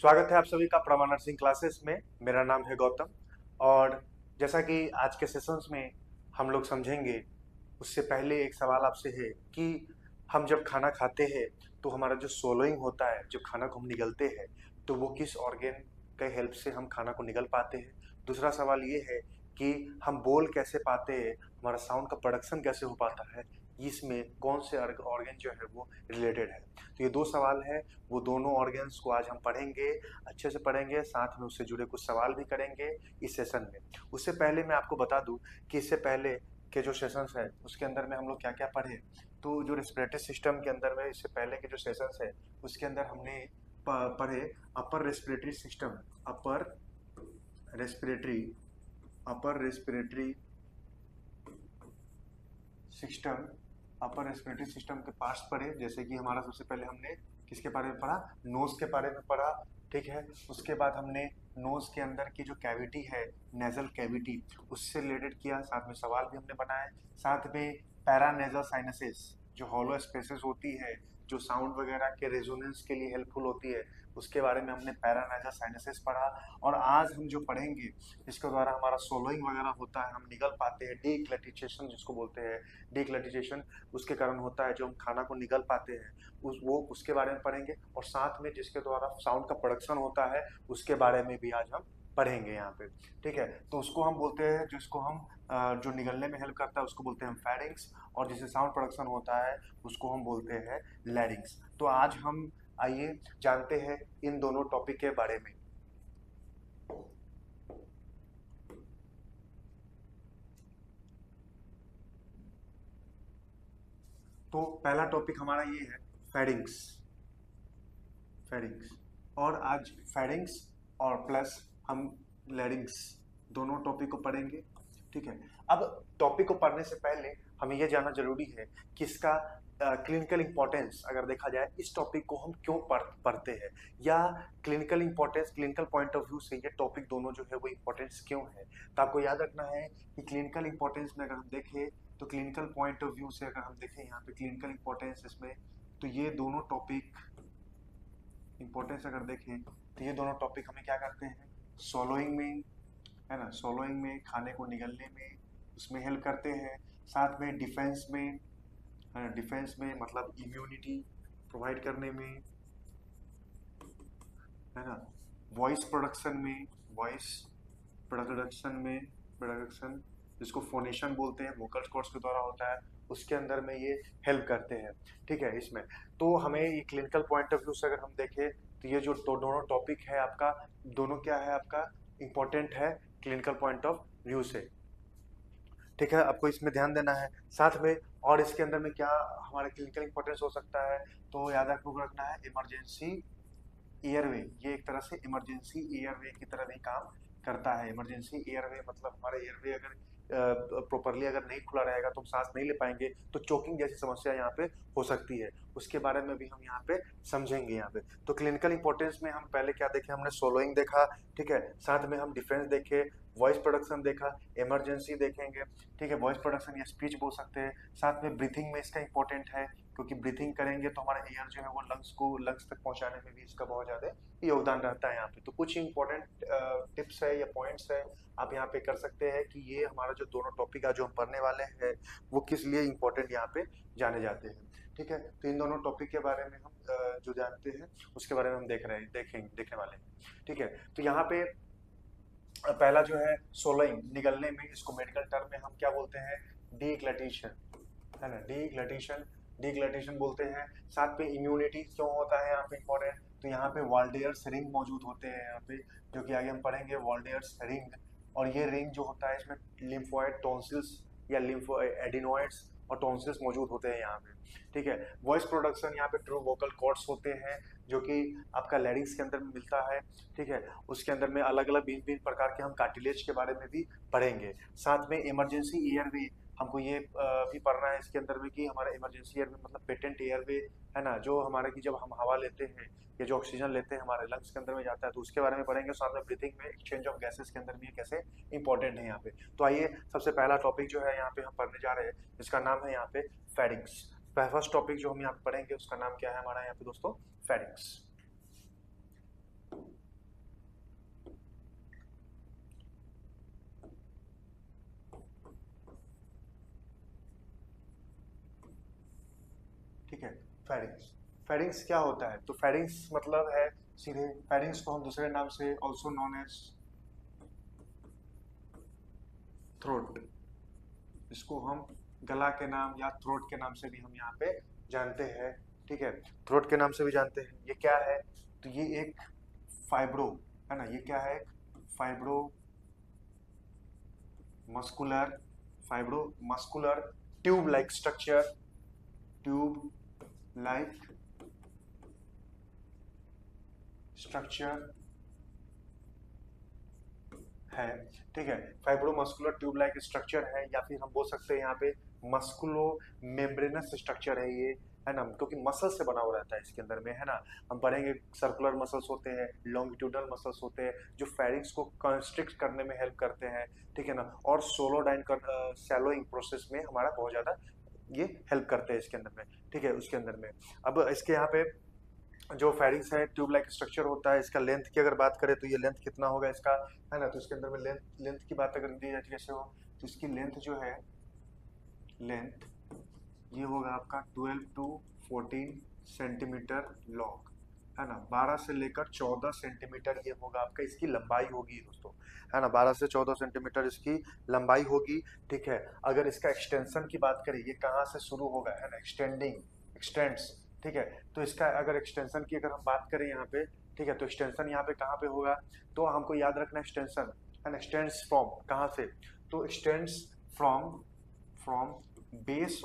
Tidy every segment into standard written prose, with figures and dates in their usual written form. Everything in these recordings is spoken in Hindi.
स्वागत है आप सभी का प्रमा नर्सिंग क्लासेस में। मेरा नाम है गौतम। और जैसा कि आज के सेशंस में हम लोग समझेंगे, उससे पहले एक सवाल आपसे है कि हम जब खाना खाते हैं तो हमारा जो सोलोइंग होता है, जब खाना को हम निगलते हैं तो वो किस ऑर्गन के हेल्प से हम खाना को निगल पाते हैं। दूसरा सवाल ये है कि हम बोल कैसे पाते हैं, हमारा साउंड का प्रोडक्शन कैसे हो पाता है, इसमें कौन से ऑर्गन जो है वो रिलेटेड है। तो ये दो सवाल है, वो दोनों ऑर्गन्स को आज हम पढ़ेंगे, अच्छे से पढ़ेंगे, साथ में उससे जुड़े कुछ सवाल भी करेंगे इस सेशन में। उससे पहले मैं आपको बता दूं कि इससे पहले के जो सेशंस है उसके अंदर में हम लोग क्या क्या पढ़े। तो जो रेस्पिरेटरी सिस्टम के अंदर में इससे पहले के जो सेशंस है उसके अंदर हमने पढ़े upper respiratory system, upper respiratory upper respiratory system upper respiratory system के पार्ट्स पढ़े। जैसे कि हमारा सबसे पहले हमने किसके बारे में पढ़ा, नोज के बारे में पढ़ा। ठीक है, उसके बाद हमने नोज के अंदर की जो कैविटी है, नेजल कैविटी, उससे रिलेटेड किया, साथ में सवाल भी हमने बनाए। साथ में पैरानेजल साइनसेस, जो हॉलो स्पेसेस होती है, जो साउंड वगैरह के रेजोनेंस के लिए हेल्पफुल होती है, उसके बारे में हमने पैरानेजल साइनसेस पढ़ा। और आज हम जो पढ़ेंगे इसके द्वारा हमारा सोलोइंग वगैरह होता है, हम निगल पाते हैं, डीग्लटिटेशन जिसको बोलते हैं। डिग्लटिटेशन उसके कारण होता है जो हम खाना को निगल पाते हैं, वो उसके बारे में पढ़ेंगे। और साथ में जिसके द्वारा साउंड का प्रोडक्शन होता है उसके बारे में भी आज हम पढ़ेंगे यहाँ पे। ठीक है, तो उसको हम बोलते हैं, जिसको हम जो निगलने में हेल्प करता है उसको बोलते हैं हम फेरिंग्स, और जिससे साउंड प्रोडक्शन होता है उसको हम बोलते हैं लैरिंग्स। तो आज हम आइए जानते हैं इन दोनों टॉपिक के बारे में। तो पहला टॉपिक हमारा ये है फेरिंग्स। फेरिंग्स, और आज फेरिंग्स और प्लस हम लैरिंग्स दोनों टॉपिक को पढ़ेंगे। ठीक है, अब टॉपिक को पढ़ने से पहले हमें यह जानना जरूरी है कि इसका क्लिनिकल इंपॉर्टेंस अगर देखा जाए, इस टॉपिक को हम क्यों पढ़ते हैं, या clinical importance, clinical point of view से ये टॉपिक दोनों जो है वो इंपॉर्टेंस क्यों है। तो आपको याद रखना है कि क्लिनिकल इंपॉर्टेंस में अगर हम देखें, तो क्लिनिकल पॉइंट ऑफ व्यू से अगर हम देखें यहाँ पे क्लिनिकल इंपॉर्टेंस इसमें, तो ये दोनों टॉपिक इंपॉर्टेंस अगर देखें तो ये दोनों टॉपिक हमें क्या करते हैं, सोलोइंग में, है ना, सोलोइंग में, खाने को निगलने में, उसमें हेल्प करते हैं। साथ में डिफेंस में, है ना, डिफेंस में मतलब इम्यूनिटी प्रोवाइड करने में, है ना, वॉइस प्रोडक्शन में, वॉइस प्रोडक्शन में, प्रोडक्शन जिसको फोनेशन बोलते हैं, वोकल कॉर्ड्स के द्वारा होता है, उसके अंदर में ये हेल्प करते हैं। ठीक है, इसमें तो हमें ये क्लिनिकल पॉइंट ऑफ व्यू से अगर हम देखें तो ये जो दोनों टॉपिक है आपका, दोनों क्या है आपका, इंपॉर्टेंट है क्लिनिकल पॉइंट ऑफ व्यू से। ठीक है, आपको इसमें ध्यान देना है। साथ में और इसके अंदर में क्या हमारा क्लिनिकल इंपॉर्टेंस हो सकता है, तो याद रखना है इमरजेंसी एयरवे, ये एक तरह से इमरजेंसी एयरवे की तरह भी काम करता है। इमरजेंसी एयरवे मतलब हमारा एयरवे अगर प्रॉपरली अगर नहीं खुला रहेगा तो हम सांस नहीं ले पाएंगे, तो चोकिंग जैसी समस्या यहाँ पे हो सकती है, उसके बारे में भी हम यहाँ पे समझेंगे यहाँ पे। तो क्लिनिकल इंपॉर्टेंस में हम पहले क्या देखे, हमने सोलोइंग देखा। ठीक है, साथ में हम डिफेंस देखे, वॉइस प्रोडक्शन देखा, इमरजेंसी देखेंगे। ठीक है, वॉइस प्रोडक्शन या स्पीच बोल सकते हैं। साथ में ब्रीथिंग में इसका इंपॉर्टेंट है, क्योंकि ब्रीथिंग करेंगे तो हमारा एयर जो है वो लंग्स तक पहुंचाने में भी इसका बहुत ज्यादा योगदान रहता है यहाँ पे। तो कुछ इंपॉर्टेंट टिप्स है या पॉइंट्स है आप यहाँ पे कर सकते हैं कि ये हमारा जो दोनों टॉपिक आज जो हम पढ़ने वाले हैं वो किस लिए इंपॉर्टेंट यहाँ पे जाने जाते हैं। ठीक है, तो इन दोनों टॉपिक के बारे में हम जो जानते हैं उसके बारे में हम देखने वाले हैं। ठीक है, तो यहाँ पे पहला जो है सोलोइंग, निगलने में, इसको मेडिकल टर्म में हम क्या बोलते हैं, डीग्लटेशन, है ना, डीग्लटेशन, डीग्लटेशन बोलते हैं। साथ में इम्यूनिटी क्यों होता है यहाँ पे इम्पोर्टेंट, तो यहाँ पे वॉल्डेयर्स रिंग मौजूद होते हैं यहाँ पे, जो कि आगे हम पढ़ेंगे वॉल्डेयर्स रिंग। और ये रिंग जो होता है इसमें लिम्फोइड टॉन्सिल्स या लिम्फो एडिनोइड्स और टॉन्सिल्स मौजूद होते हैं यहाँ पे। ठीक है, वॉइस प्रोडक्शन यहाँ पे ट्रू वोकल कॉर्ड्स होते हैं, जो कि आपका लैरिंग्स के अंदर में मिलता है। ठीक है, उसके अंदर में अलग अलग भिन्न भिन्न प्रकार के हम कार्टिलेज के बारे में भी पढ़ेंगे। साथ में इमरजेंसी एयरवे, हमको ये भी पढ़ना है इसके अंदर में कि हमारा इमरजेंसी एयरवे मतलब पेटेंट एयरवे, है ना, जो हमारे की जब हम हवा लेते हैं या जो ऑक्सीजन लेते हैं हमारे लंग्स के अंदर में जाता है, तो उसके बारे में पढ़ेंगे। साथ में ब्रीथिंग में एक्सचेंज ऑफ गैसेस के अंदर भी ये कैसे इंपॉर्टेंट है यहाँ पे। तो आइए सबसे पहला टॉपिक जो है यहाँ पे हम पढ़ने जा रहे हैं, जिसका नाम है यहाँ पे फेरिंग्स। फर्स्ट टॉपिक जो हम यहाँ पे पढ़ेंगे उसका नाम क्या है हमारा यहाँ पे दोस्तों, फेरिंग्स। ठीक है। फेरिंग्स, फेरिंग्स क्या होता है? तो फेरिंग्स मतलब है सीधे, फेरिंग्स को हम दूसरे नाम से ऑल्सो नोन एज थ्रोट, इसको हम गला के नाम या थ्रोट के नाम से भी हम यहाँ पे जानते हैं। ठीक है, थ्रोट के नाम से भी जानते हैं। ये क्या है? तो ये एक फाइब्रो है ना, ये क्या है? Fibro muscular, fibro muscular tube like structure, tube like structure है। ठीक है, फाइब्रोमस्कुलर ट्यूब लाइक स्ट्रक्चर है, या फिर हम बोल सकते हैं यहाँ पे मस्कुलो मेम्ब्रेनस स्ट्रक्चर है ये, है ना, क्योंकि मसल से बना हुआ रहता है इसके अंदर में, है ना। हम पढ़ेंगे सर्कुलर मसल्स होते हैं, लॉन्गिट्यूडनल मसल्स होते हैं जो फेरिंग्स को कंस्ट्रिक्ट करने में हेल्प करते हैं। ठीक है ना, और सोलोडाइन कर सैलोइंग प्रोसेस में हमारा बहुत ज्यादा ये हेल्प करते हैं इसके अंदर में। ठीक है, उसके अंदर में अब इसके यहाँ पे जो फेरिंग्स है ट्यूब लाइक स्ट्रक्चर होता है, इसका लेंथ की अगर बात करें तो ये लेंथ कितना होगा इसका, है ना। तो इसके अंदर में लेंथ लेंथ की बात अगर दी जाए कैसे हो, तो इसकी लेंथ जो है, लेंथ ये होगा आपका 12 टू 14 सेंटीमीटर लॉन्ग, है ना। 12 से लेकर 14 सेंटीमीटर ये होगा आपका, इसकी लंबाई होगी दोस्तों, है ना। 12 से 14 सेंटीमीटर इसकी लंबाई होगी। ठीक है, अगर इसका एक्सटेंशन की बात करें, ये कहाँ से शुरू होगा, है ना, एक्सटेंडिंग, एक्सटेंड्स। ठीक है, तो इसका अगर एक्सटेंशन की अगर हम बात करें यहाँ पे, ठीक है, तो एक्सटेंशन यहाँ पे कहाँ पे होगा, तो हमको याद रखना एक्सटेंशन, है ना। एक्सटेंड्स फ्रॉम कहाँ से, तो extends from from base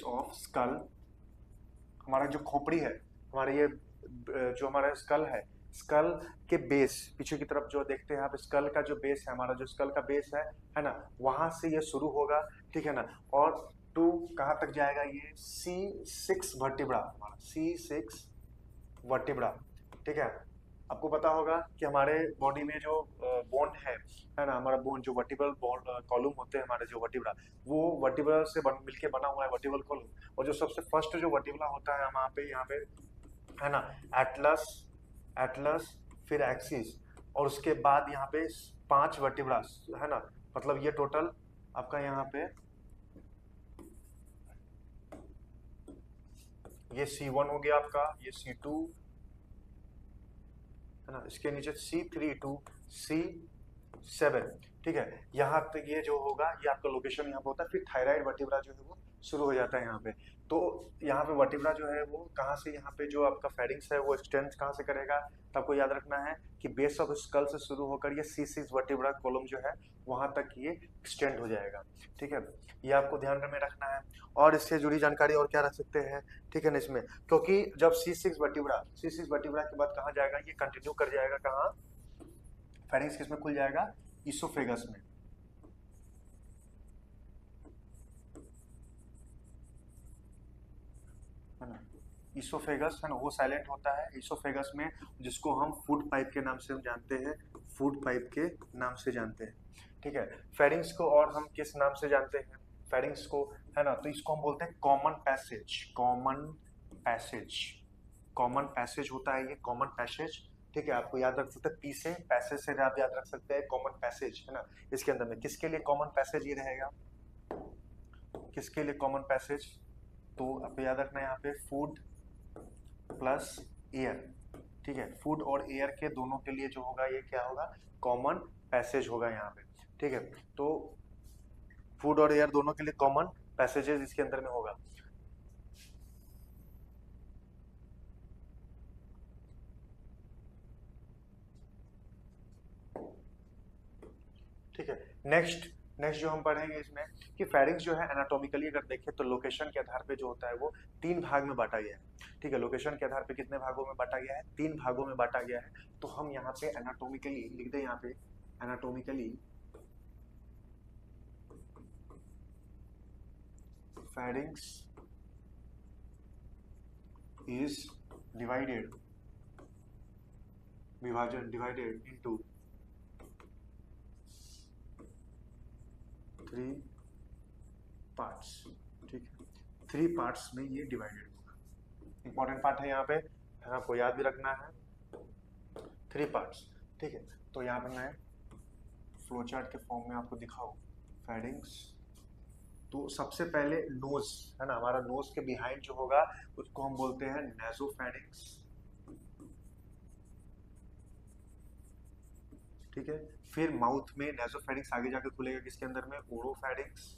of skull, हमारा जो खोपड़ी है, हमारे ये जो हमारा स्कल है, स्कल के बेस पीछे की तरफ जो देखते हैं आप, स्कल का जो बेस है, हमारा जो स्कल का बेस है ना, वहां से ये शुरू होगा। ठीक है ना, और टू कहाँ तक जाएगा, ये C6 वर्टिब्रा, हमारा C6 वर्टिब्रा। ठीक है, आपको पता होगा कि हमारे बॉडी में जो बोन है ना, हमारा बोन जो वर्टिब्रल बोन कॉलम होते हैं हमारे, जो वर्टिब्रा, वो वर्टिब्रल से मिलके बना हुआ है वर्टिब्रल कॉलम। और जो सबसे फर्स्ट जो वर्टिब्रा होता है वहाँ पे, यहाँ पे, है ना, एटलस, एटलस फिर एक्सिस, और उसके बाद यहाँ पे 5 वर्टिब्रा, है ना। मतलब ये टोटल आपका यहाँ पे ये C1 हो गया आपका, ये C2, है ना, इसके नीचे C3 टू C7। ठीक है, यहाँ तक ये जो होगा, ये आपका लोकेशन यहाँ पे होता है। फिर थायराइड वर्टिब्रा जो है वो शुरू हो जाता है यहाँ पे। तो यहाँ पे वर्टिब्रा जो है वो कहाँ से, यहाँ पे जो आपका फेरिंग्स है वो एक्सटेंड कहाँ से करेगा, तो आपको याद रखना है कि बेस ऑफ स्कल से शुरू होकर ये C6 वर्टिब्रा कॉलम जो है वहां तक ये एक्सटेंड हो जाएगा। ठीक है, ये आपको ध्यान में रखना है। और इससे जुड़ी जानकारी और क्या रख सकते हैं, ठीक है ना, इसमें, क्योंकि जब C6 वर्टिब्रा के बाद कहाँ जाएगा, ये कंटिन्यू कर जाएगा कहाँ, फेरिंग्स किसमें खुल जाएगा, इसोफेगस में, है ना। इसोफेगस है ना, वो साइलेंट होता है इसोफेगस में, जिसको हम फूड पाइप के नाम से हम जानते हैं, फूड पाइप के नाम से जानते हैं। ठीक है, फेरिंग्स को और हम किस नाम से जानते हैं, फेरिंग्स को, है ना, तो इसको हम बोलते हैं common passage, common passage, common passage होता है ये, कॉमन पैसेज। ठीक है, आपको याद रख सकते हैं, पी से पैसेज से आप याद रख सकते हैं कॉमन पैसेज, है ना। इसके अंदर में किसके लिए कॉमन पैसेज ये रहेगा, किसके लिए कॉमन पैसेज, तो आपको याद रखना है यहाँ पे फूड प्लस एयर। ठीक है, फूड और एयर के दोनों के लिए जो होगा ये क्या होगा, कॉमन पैसेज होगा यहाँ पे। ठीक है, तो फूड और एयर दोनों के लिए कॉमन पैसेजेस इसके अंदर में होगा। ठीक है, नेक्स्ट नेक्स्ट जो हम पढ़ेंगे इसमें, कि फेरिंग्स जो है एनाटॉमिकली अगर देखें तो लोकेशन के आधार पे जो होता है वो 3 भाग में बांटा गया है। ठीक है, लोकेशन के आधार पे कितने भागों में बांटा गया है, 3 भागों में बांटा गया है। तो हम यहाँ पे एनाटॉमिकली लिख दें, यहाँ पे एनाटॉमिकली फेरिंग्स इज डिवाइडेड, विभाजन डिवाइडेड इनटू 3 पार्ट्स। ठीक है, 3 पार्ट्स में ये डिवाइडेड होगा। इंपॉर्टेंट पार्ट है यहाँ पे, आपको याद भी रखना है, 3 पार्ट्स। ठीक है, तो यहाँ पे मैं फ्लो चार्ट के फॉर्म में आपको दिखाऊं, फेरिंग्स तो सबसे पहले नोज है ना, हमारा नोज के बिहाइंड जो होगा उसको हम बोलते हैं नेजोफेरिंक्स। ठीक है, फिर माउथ में नेजोफेरिंक्स आगे जाके खुलेगा किसके अंदर में, ओरोफेरिंक्स।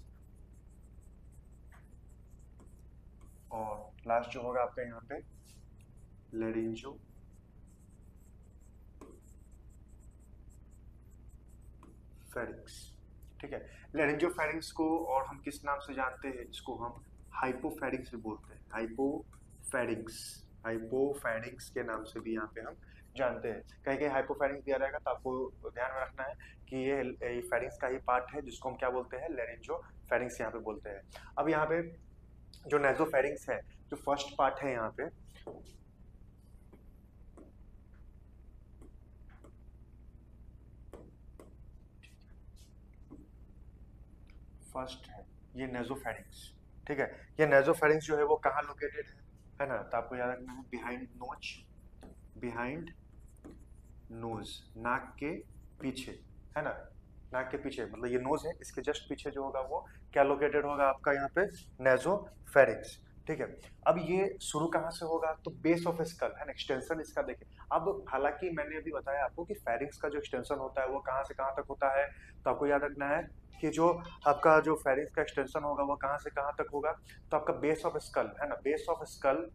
और लास्ट जो होगा आपका यहाँ पे लेरिंजो फेरिंक्स। ठीक है, लेरिंजोफेरिंक्स को और हम किस नाम से जानते हैं, इसको हम हाइपोफेरिंक्स भी बोलते हैं, हाइपोफेरिंक्स। हाइपोफेरिंक्स के नाम से भी यहाँ पे हम जानते हैं। कहीं कहीं हाइपोफेरिंक्स दिया रहेगा तो आपको ध्यान में रखना है कि ये फेरिंक्स का ही पार्ट है जिसको हम क्या बोलते हैं, लेरिंजोफेरिंक्स यहाँ पे बोलते हैं। अब यहाँ पे जो नेजोफेरिंक्स है, जो फर्स्ट पार्ट है यहाँ पे, फर्स्ट है ये नेजोफेरिंक्स। ठीक है, ये नेजोफेरिंक्स जो है वो कहाँ लोकेटेड है ना, तो आपको याद रखना है बिहाइंड नोच, बिहाइंड नोज, नाक के पीछे है ना, नाक के पीछे, मतलब ये नोज है, इसके जस्ट पीछे जो होगा वो क्या लोकेटेड होगा आपका यहाँ पे, नेजोफेरिंक्स। ठीक है, अब ये शुरू कहाँ से होगा, तो बेस ऑफ स्कल है ना, एक्सटेंशन इसका देखिए। अब हालांकि मैंने अभी बताया आपको कि फेरिंक्स का जो एक्सटेंशन होता है वो कहाँ से कहाँ तक होता है, तो आपको याद रखना है कि जो आपका जो फेरिंक्स का एक्सटेंशन होगा वो कहाँ से कहाँ तक होगा, तो आपका बेस ऑफ स्कल है ना, बेस ऑफ स्कल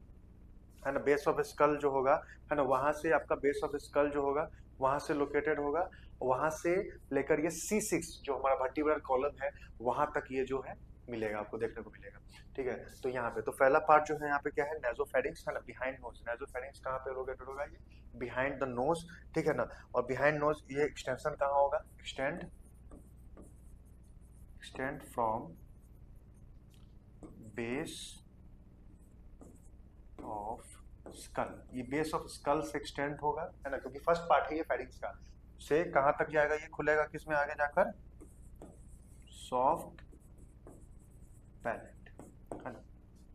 है ना, बेस ऑफ स्कल जो होगा है ना, वहां से आपका बेस ऑफ स्कल जो होगा वहां से लोकेटेड होगा, वहां से लेकर ये C6 जो हमारा वर्टिब्रल कॉलम है वहां तक ये जो है मिलेगा, आपको देखने को मिलेगा। ठीक है, तो यहाँ पे तो पहला पार्ट जो है यहाँ पे क्या है, नेजोफेरिंक्स है ना, बिहाइंड नोज। नेजोफेरिंक्स कहाँ पे लोकेटेड होगा, ये बिहाइंड द नोज। ठीक है ना, और बिहाइंड नोज ये एक्सटेंशन कहाँ होगा, extend, extend from base of skull, ये बेस ऑफ स्कल से एक्सटेंड होगा है ना, क्योंकि फर्स्ट पार्ट है ये फेरिंग्स का, से कहां तक जाएगा, ये खुलेगा किसमें आगे जाकर, सॉफ्ट पैलेट है ना,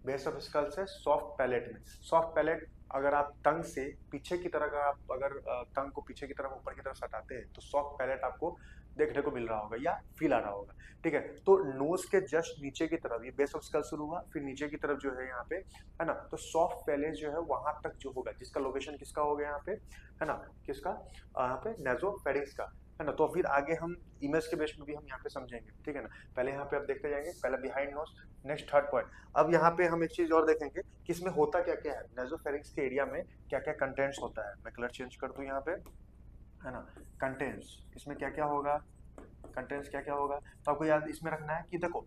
बेस ऑफ स्कल से सॉफ्ट पैलेट में। सॉफ्ट पैलेट अगर आप टंग से पीछे की तरह, अगर टंग को पीछे की तरफ ऊपर की तरफ सटाते हैं तो सॉफ्ट पैलेट आपको देखने को मिल रहा होगा या फील आ रहा होगा। ठीक है, तो नोज के जस्ट नीचे की तरफ ये बेस ऑफ स्कल शुरू हुआ, फिर नीचे की तरफ जो है यहाँ पे है ना, तो सॉफ्ट पैलेट जो है वहां तक जो होगा, जिसका लोकेशन किसका हो गया यहाँ पे है ना, किसका, यहाँ पे नेजोफेरिंक्स का है ना। तो फिर आगे हम इमेज के बेस में भी हम यहाँ पे समझेंगे। ठीक है ना, पहले यहाँ पे आप देखते जाएंगे, पहले behind nose, next third point. अब यहाँ पे हम एक चीज और देखेंगे कि इसमें होता क्या क्या है, नेजोफेरिंक्स के एरिया में क्या क्या कंटेंट्स होता है। मैं कलर चेंज कर दूं यहाँ पे है ना, कंटेंट्स इसमें क्या क्या होगा, कंटेंट्स क्या क्या होगा, तो आपको याद इसमें रखना है कि देखो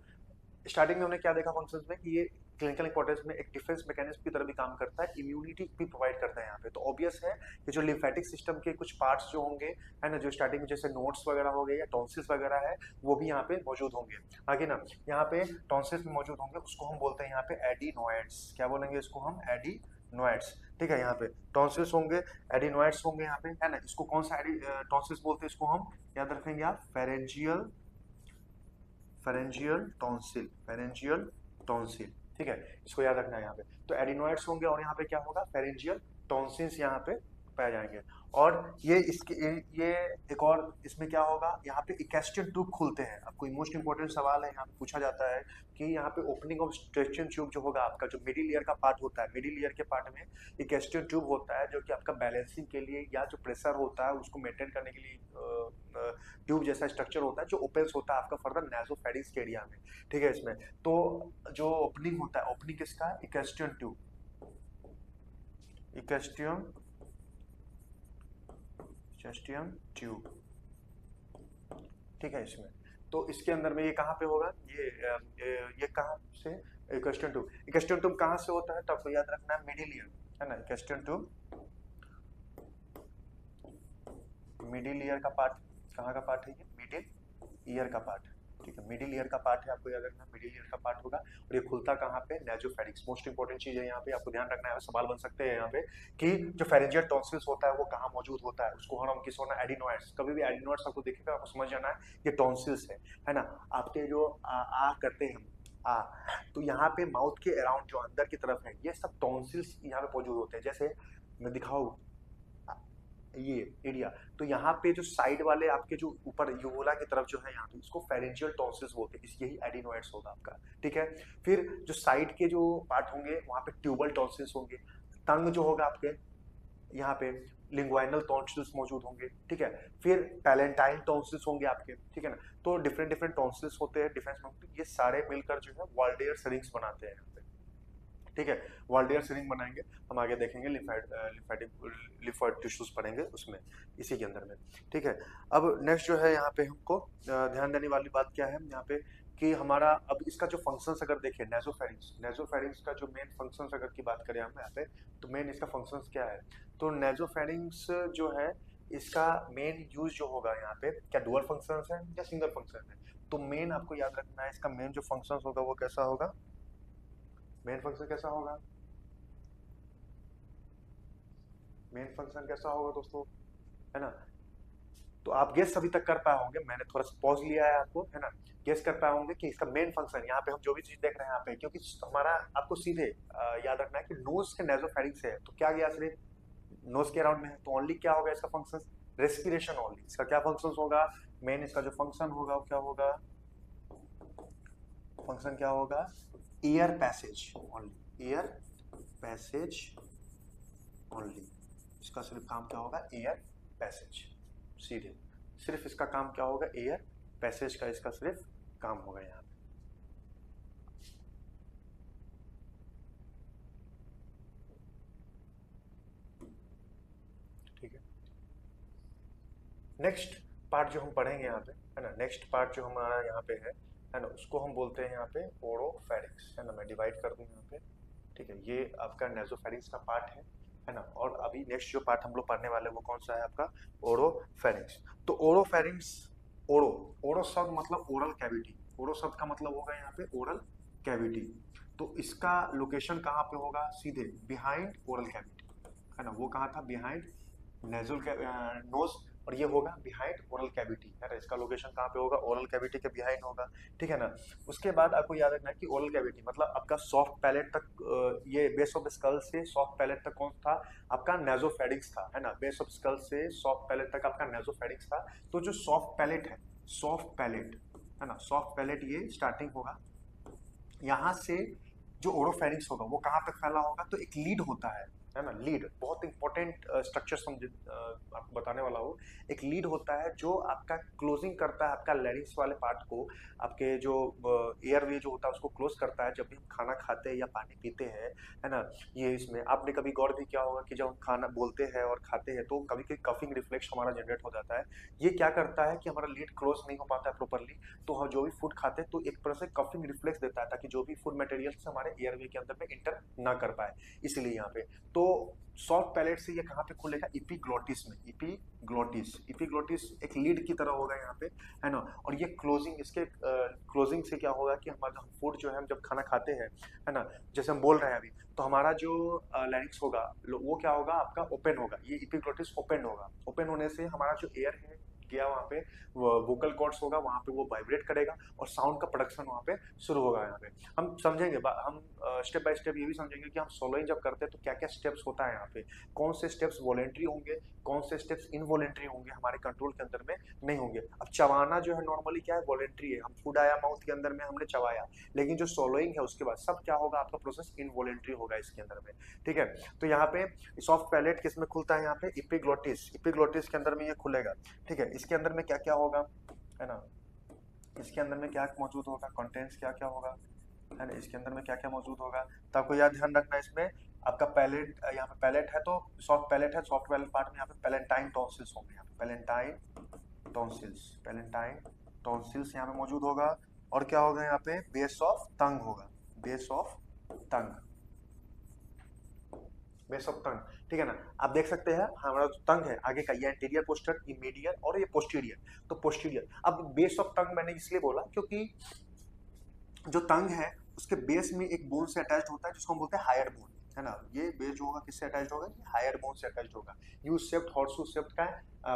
स्टार्टिंग में हमने क्या देखा फंक्शंस में कि ये क्लिनिकल इंपॉर्टेंस में एक डिफेंस मैकेनिज्म की तरह भी काम करता है, इम्यूनिटी भी प्रोवाइड करता है यहाँ पे। तो ऑब्वियस है कि जो लिम्फेटिक सिस्टम के कुछ पार्ट्स जो होंगे है ना, जो स्टार्टिंग में जैसे नोड्स वगैरह हो गए या टॉन्सिल्स वगैरह है, वो भी यहाँ पे मौजूद होंगे। आगे ना यहाँ पे टॉन्सिल्स में मौजूद होंगे, उसको हम बोलते हैं यहाँ पे एडिनोइड्स। क्या बोलेंगे इसको हम, एडिनोइड्स। ठीक है, यहाँ पे टॉन्सिल्स होंगे, एडिनोइड्स होंगे यहाँ पे है ना। इसको कौन सा टॉन्सिल्स बोलते हैं, इसको हम याद रखेंगे आप, pharyngeal, pharyngeal tonsil, pharyngeal tonsil. ठीक है, इसको याद रखना है यहाँ पे। तो एडिनोइड्स होंगे और यहाँ पे क्या होगा, फेरेंजियल टॉन्सिल्स यहाँ पे पाए जाएंगे। और ये इसके ये एक और इसमें क्या होगा, यहाँ पे इकेस्टियन ट्यूब खुलते हैं। आपको मोस्ट इंपोर्टेंट सवाल है यहाँ पे पूछा जाता है कि यहाँ पे ओपनिंग ऑफ स्ट्रेचियन ट्यूब जो होगा आपका, जो मिडिल ईयर का पार्ट होता है, मिडिल ईयर के पार्ट में इकेस्टियन ट्यूब होता है, जो कि आपका बैलेंसिंग के लिए या जो प्रेशर होता है उसको मेंटेन करने के लिए ट्यूब जैसा स्ट्रक्चर होता है जो ओपन्स होता है आपका फर्दर नेजोफेरिंक्स के एरिया में। ठीक है, इसमें तो जो ओपनिंग होता है, ओपनिंग किसका, इकेस्टियन ट्यूब, इकेस्टियन चेस्टियम ट्यूब। ठीक है, इसमें तो इसके अंदर में ये कहाँ पे होगा, ये कहाँ से, इकेस्टियन ट्यूब। इकेस्टियन ट्यूब कहाँ से होता है, तो आपको याद रखना है मिडिल ईयर है ना, इकेस्टियन ट्यूब मिडिल ईयर का पार्ट, कहाँ का पार्ट है ये, मिडिल ईयर का पार्ट। ठीक है, मिडिल ईयर का पार्ट है, आपको याद रखना मिडिल ईयर का पार्ट होगा। और ये खुलता कहाँ पे, नेजोफेरिंक्स। मोस्ट इंपोर्टेंट चीज है यहाँ पे, आपको ध्यान रखना है, सवाल बन सकते हैं यहाँ पे कि जो फेरेंजियल टॉन्सिल्स होता है वो कहाँ मौजूद होता है, उसको हम किस होना, एडिनोइड्स। कभी भी एडिनोइड्स आपको दिखेगा आपको समझ जाना है ये टॉन्सिल्स है ना। आपके जो आ करते हैं आ, तो यहाँ पे माउथ के अराउंड जो अंदर की तरफ है ये सब टॉन्सिल्स यहाँ पे मौजूद होते हैं। जैसे मैं दिखाऊँ, ये एरिया, तो यहाँ पे जो साइड वाले आपके जो ऊपर यूवुला की तरफ जो है यहाँ पे, इसको फेरेंजियल टॉन्सिल्स बोलते हैं, यही एडिनोइड्स होगा आपका, ठीक है। फिर जो साइड के जो पार्ट होंगे वहाँ पे ट्यूबल टॉन्सिल्स होंगे, टंग जो होगा आपके यहाँ पे लिंग्वाइनल टॉन्सिल्स मौजूद होंगे, ठीक है। फिर पैलेंटाइन टॉन्सिल्स होंगे आपके, ठीक है ना। तो डिफरेंट डिफरेंट टॉन्सिल्स होते हैं, डिफरेंट, ये सारे मिलकर जो है वॉल्डेयर रिंग्स बनाते हैं यहाँ पे, ठीक है। वॉल्डेयर रिंग बनाएंगे, हम आगे देखेंगे लिम्फेटिक टिश्यूज पढ़ेंगे उसमें, इसी के अंदर में, ठीक है। अब नेक्स्ट जो है यहाँ पे हमको ध्यान देने वाली बात क्या है यहाँ पे, कि हमारा अब इसका जो फंक्शंस अगर देखें, नेजोफेरिंग्स का जो मेन फंक्शंस अगर की बात करें हम यहाँ पे, तो मेन इसका फंक्शंस क्या है, तो नेजोफेरिंग्स जो है इसका मेन यूज जो होगा यहाँ पे, क्या डुअल फंक्शंस है या सिंगल फंक्शन है, तो मेन आपको याद रखना है इसका मेन जो फंक्शंस होगा वो कैसा होगा, मेन फंक्शन कैसा होगा, मेन फंक्शन कैसा होगा दोस्तों, है ना। तो आप गेस अभी तक कर पाए होंगे, मैंने थोड़ा सा पॉज लिया है आपको, है ना, गेस कर पाए होंगे कि इसका मेन फंक्शन यहाँ पे हम जो भी चीज देख रहे हैं यहाँ पे, क्योंकि हमारा आपको सीधे याद रखना है कि नोज के नेजोफेरिंग्स है, तो क्या गया सिर्फ नोज के अराउंड में है, तो ओनली क्या होगा इसका फंक्शन, रेस्पिरेशन ओनली, इसका क्या फंक्शन होगा, मेन इसका जो फंक्शन होगा वो क्या होगा, फंक्शन क्या होगा, air passage only, air passage only, इसका सिर्फ काम क्या होगा, एयर पैसेज, सीधे सिर्फ इसका काम क्या होगा, एयर पैसेज का इसका सिर्फ काम होगा यहाँ पे। ठीक है, नेक्स्ट पार्ट जो हम पढ़ेंगे यहाँ पे, है ना, नेक्स्ट पार्ट जो हमारा यहाँ पे है ना, उसको हम बोलते हैं यहाँ पे ओरोफेरिंक्स, है ना, मैं डिवाइड कर दूं यहाँ पे, ठीक है। ये आपका नेजोफेरिंक्स का पार्ट है ना, और अभी नेक्स्ट जो पार्ट हम लोग पढ़ने वाले हैं वो कौन सा है आपका, ओरोफेरिंक्स। तो ओरोफेरिंक्स, ओरो शब्द मतलब ओरल कैविटी, ओरो शब्द का मतलब होगा यहाँ पे ओरल कैविटी, तो इसका लोकेशन कहाँ पे होगा, सीधे बिहाइंड ओरल कैविटी, है ना, वो कहाँ था, बिहाइंड नेजल नोज, और ये होगा बिहाइंड ओरल कैविटी, है ना, इसका लोकेशन कहाँ पे होगा, ओरल कैविटी के बिहाइंड होगा, ठीक है ना। उसके बाद आपको याद रखना है कि ओरल कैविटी मतलब आपका सॉफ्ट पैलेट तक, ये बेस ऑफ स्कल से सॉफ्ट पैलेट तक कौन था, आपका नेजोफेरिंक्स था, है ना, बेस ऑफ स्कल से सॉफ्ट पैलेट तक आपका नेजोफेरिंक्स था। तो जो सॉफ्ट पैलेट है, सॉफ्ट पैलेट, है ना, सॉफ्ट पैलेट ये स्टार्टिंग होगा यहाँ से, जो ओरोफेरिंक्स होगा वो कहाँ तक फैला होगा, तो एक लीड होता है ना, लीड बहुत इंपॉर्टेंट स्ट्रक्चर समझे, आपको बताने वाला हूँ। एक लीड होता है जो आपका क्लोजिंग करता है आपका लैरिंक्स वाले पार्ट को, आपके जो एयरवे जो होता है उसको क्लोज करता है जब भी हम खाना खाते हैं या पानी पीते हैं, है ना। ये इसमें आपने कभी गौर भी किया होगा कि जब हम खाना बोलते हैं और खाते हैं तो कभी कभी कफिंग रिफ्लेक्स हमारा जनरेट हो जाता है, ये क्या करता है कि हमारा लीड क्लोज नहीं हो पाता है प्रॉपरली, तो हम जो भी फूड खाते हैं तो एक तरह से कफिंग रिफ्लेक्स देता है ताकि जो भी फूड मटेरियल हमारे एयरवे के अंदर में इंटर ना कर पाए, इसलिए यहाँ पे। तो सॉफ्ट पैलेट से ये कहाँ पे खुलेगा, इपीग्लोटिस में, इपीग्लोटिस एक लीड की तरह होगा यहाँ पे, है ना। और ये क्लोजिंग, इसके क्लोजिंग से क्या होगा कि हमारा फूड जो है हम जब खाना खाते हैं, है ना, जैसे हम बोल रहे हैं अभी, तो हमारा जो लैरिंक्स होगा वो क्या होगा आपका, ओपन होगा, ये इपीग्लोटिस ओपन होगा, ओपन होने से हमारा जो एयर है गया वहाँ पे, वोकल कॉर्ड्स होगा वहाँ पे वो वाइब्रेट करेगा और साउंड का प्रोडक्शन वहाँ पे शुरू होगा। यहाँ पे हम समझेंगे, हम स्टेप बाय स्टेप ये भी समझेंगे कि हम सोलोइंग जब करते हैं तो क्या क्या स्टेप्स होता है यहाँ पे, कौन से स्टेप्स वॉलेंट्री होंगे, कौन से स्टेप्स इनवॉलेंट्री होंगे, हमारे कंट्रोल के अंदर में नहीं होंगे। अब चबाना जो है नॉर्मली क्या है, वॉलेंट्री है, हम फूड आया माउथ के अंदर में हमने चबाया, लेकिन जो सोलोइंग है उसके बाद सब क्या होगा, आपका प्रोसेस इनवॉलेंट्री होगा इसके अंदर में, ठीक है। तो यहाँ पे सॉफ्ट पैलेट किस में खुलता है, यहाँ पे इपीग्लोटिस के अंदर में ये खुलेगा, ठीक है। इसके अंदर में क्या क्या होगा, है ना, इसके अंदर में क्या मौजूद होगा, कंटेंट्स क्या क्या होगा, है ना, इसके अंदर में क्या क्या मौजूद होगा, तो आपको याद ध्यान रखना है इसमें आपका पैलेट, यहाँ पे पैलेट है तो सॉफ्ट पैलेट है, सॉफ्ट पैलेट पार्ट में यहाँ पे पैलेंटाइन टॉन्सिल्स होंगे, यहाँ पे पैलेंटाइन टॉन्सिल्स यहाँ पे मौजूद होगा, और क्या होगा यहाँ पे, बेस ऑफ टंग होगा, base of tongue, base of tongue, ठीक है ना। आप देख सकते हैं हमारा जो टंग है आगे का, ये एंटीरियर पोस्टर, ये मीडियल और ये पोस्टीरियर, तो पोस्टीरियर। अब बेस ऑफ टंग मैंने इसलिए बोला क्योंकि जो टंग है उसके बेस में एक बोन से अटैच्ड होता है जिसको हम बोलते हैं हायर बोन, है ना, ये बेस जो होगा किससे अटैच होगा, ये हायर बोन से अटैच होगा। यू शेप्ड हॉर्सू शेप्ड का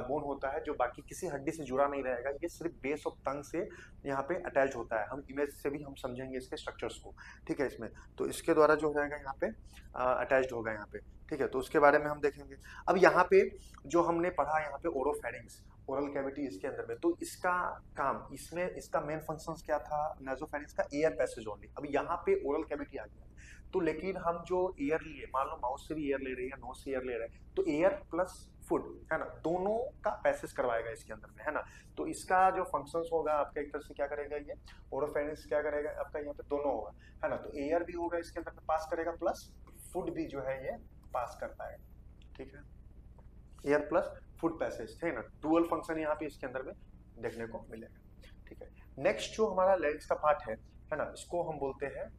बोन होता है जो बाकी किसी हड्डी से जुड़ा नहीं रहेगा, ये सिर्फ बेस ऑफ टंग से यहाँ पे अटैच होता है। हम इमेज से भी हम समझेंगे इसके स्ट्रक्चर्स को, ठीक है। इसमें तो इसके द्वारा जो रहेगा यहाँ पे अटैच्ड होगा यहाँ पे, ठीक है। तो उसके बारे में हम देखेंगे। अब यहाँ पे जो हमने पढ़ा यहाँ पे ओरोफेरिंक्स, ओरल कैविटी इसके अंदर में, तो इसका काम, इसमें इसका मेन फंक्शंस क्या था नासोफेरिंक्स का, एयर पैसेज ओनली। अब यहाँ पे ओरल कैविटी आ गया, तो लेकिन हम जो एयर लिए, मान लो माउथ से भी एयर ले रहे हैं या नोज से एयर ले रहे हैं, तो एयर प्लस फूड, है ना, दोनों का पैसेज करवाएगा इसके अंदर में, है ना। तो इसका जो फंक्शंस होगा आपका एक तरह से क्या करेगा, ये ओरोफेरिंक्स क्या करेगा आपका यहाँ पे, दोनों होगा, है ना। तो एयर भी होगा इसके अंदर में पास करेगा, प्लस फूड भी जो है ये पास कर पाएगा, ठीक है। एयर प्लस फूड पैसेज थे ना, डुअल फंक्शन यहाँ पे इसके अंदर में देखने को मिलेगा, ठीक है। नेक्स्ट जो हमारा लेरिंक्स का पार्ट है ना, इसको हम बोलते हैं,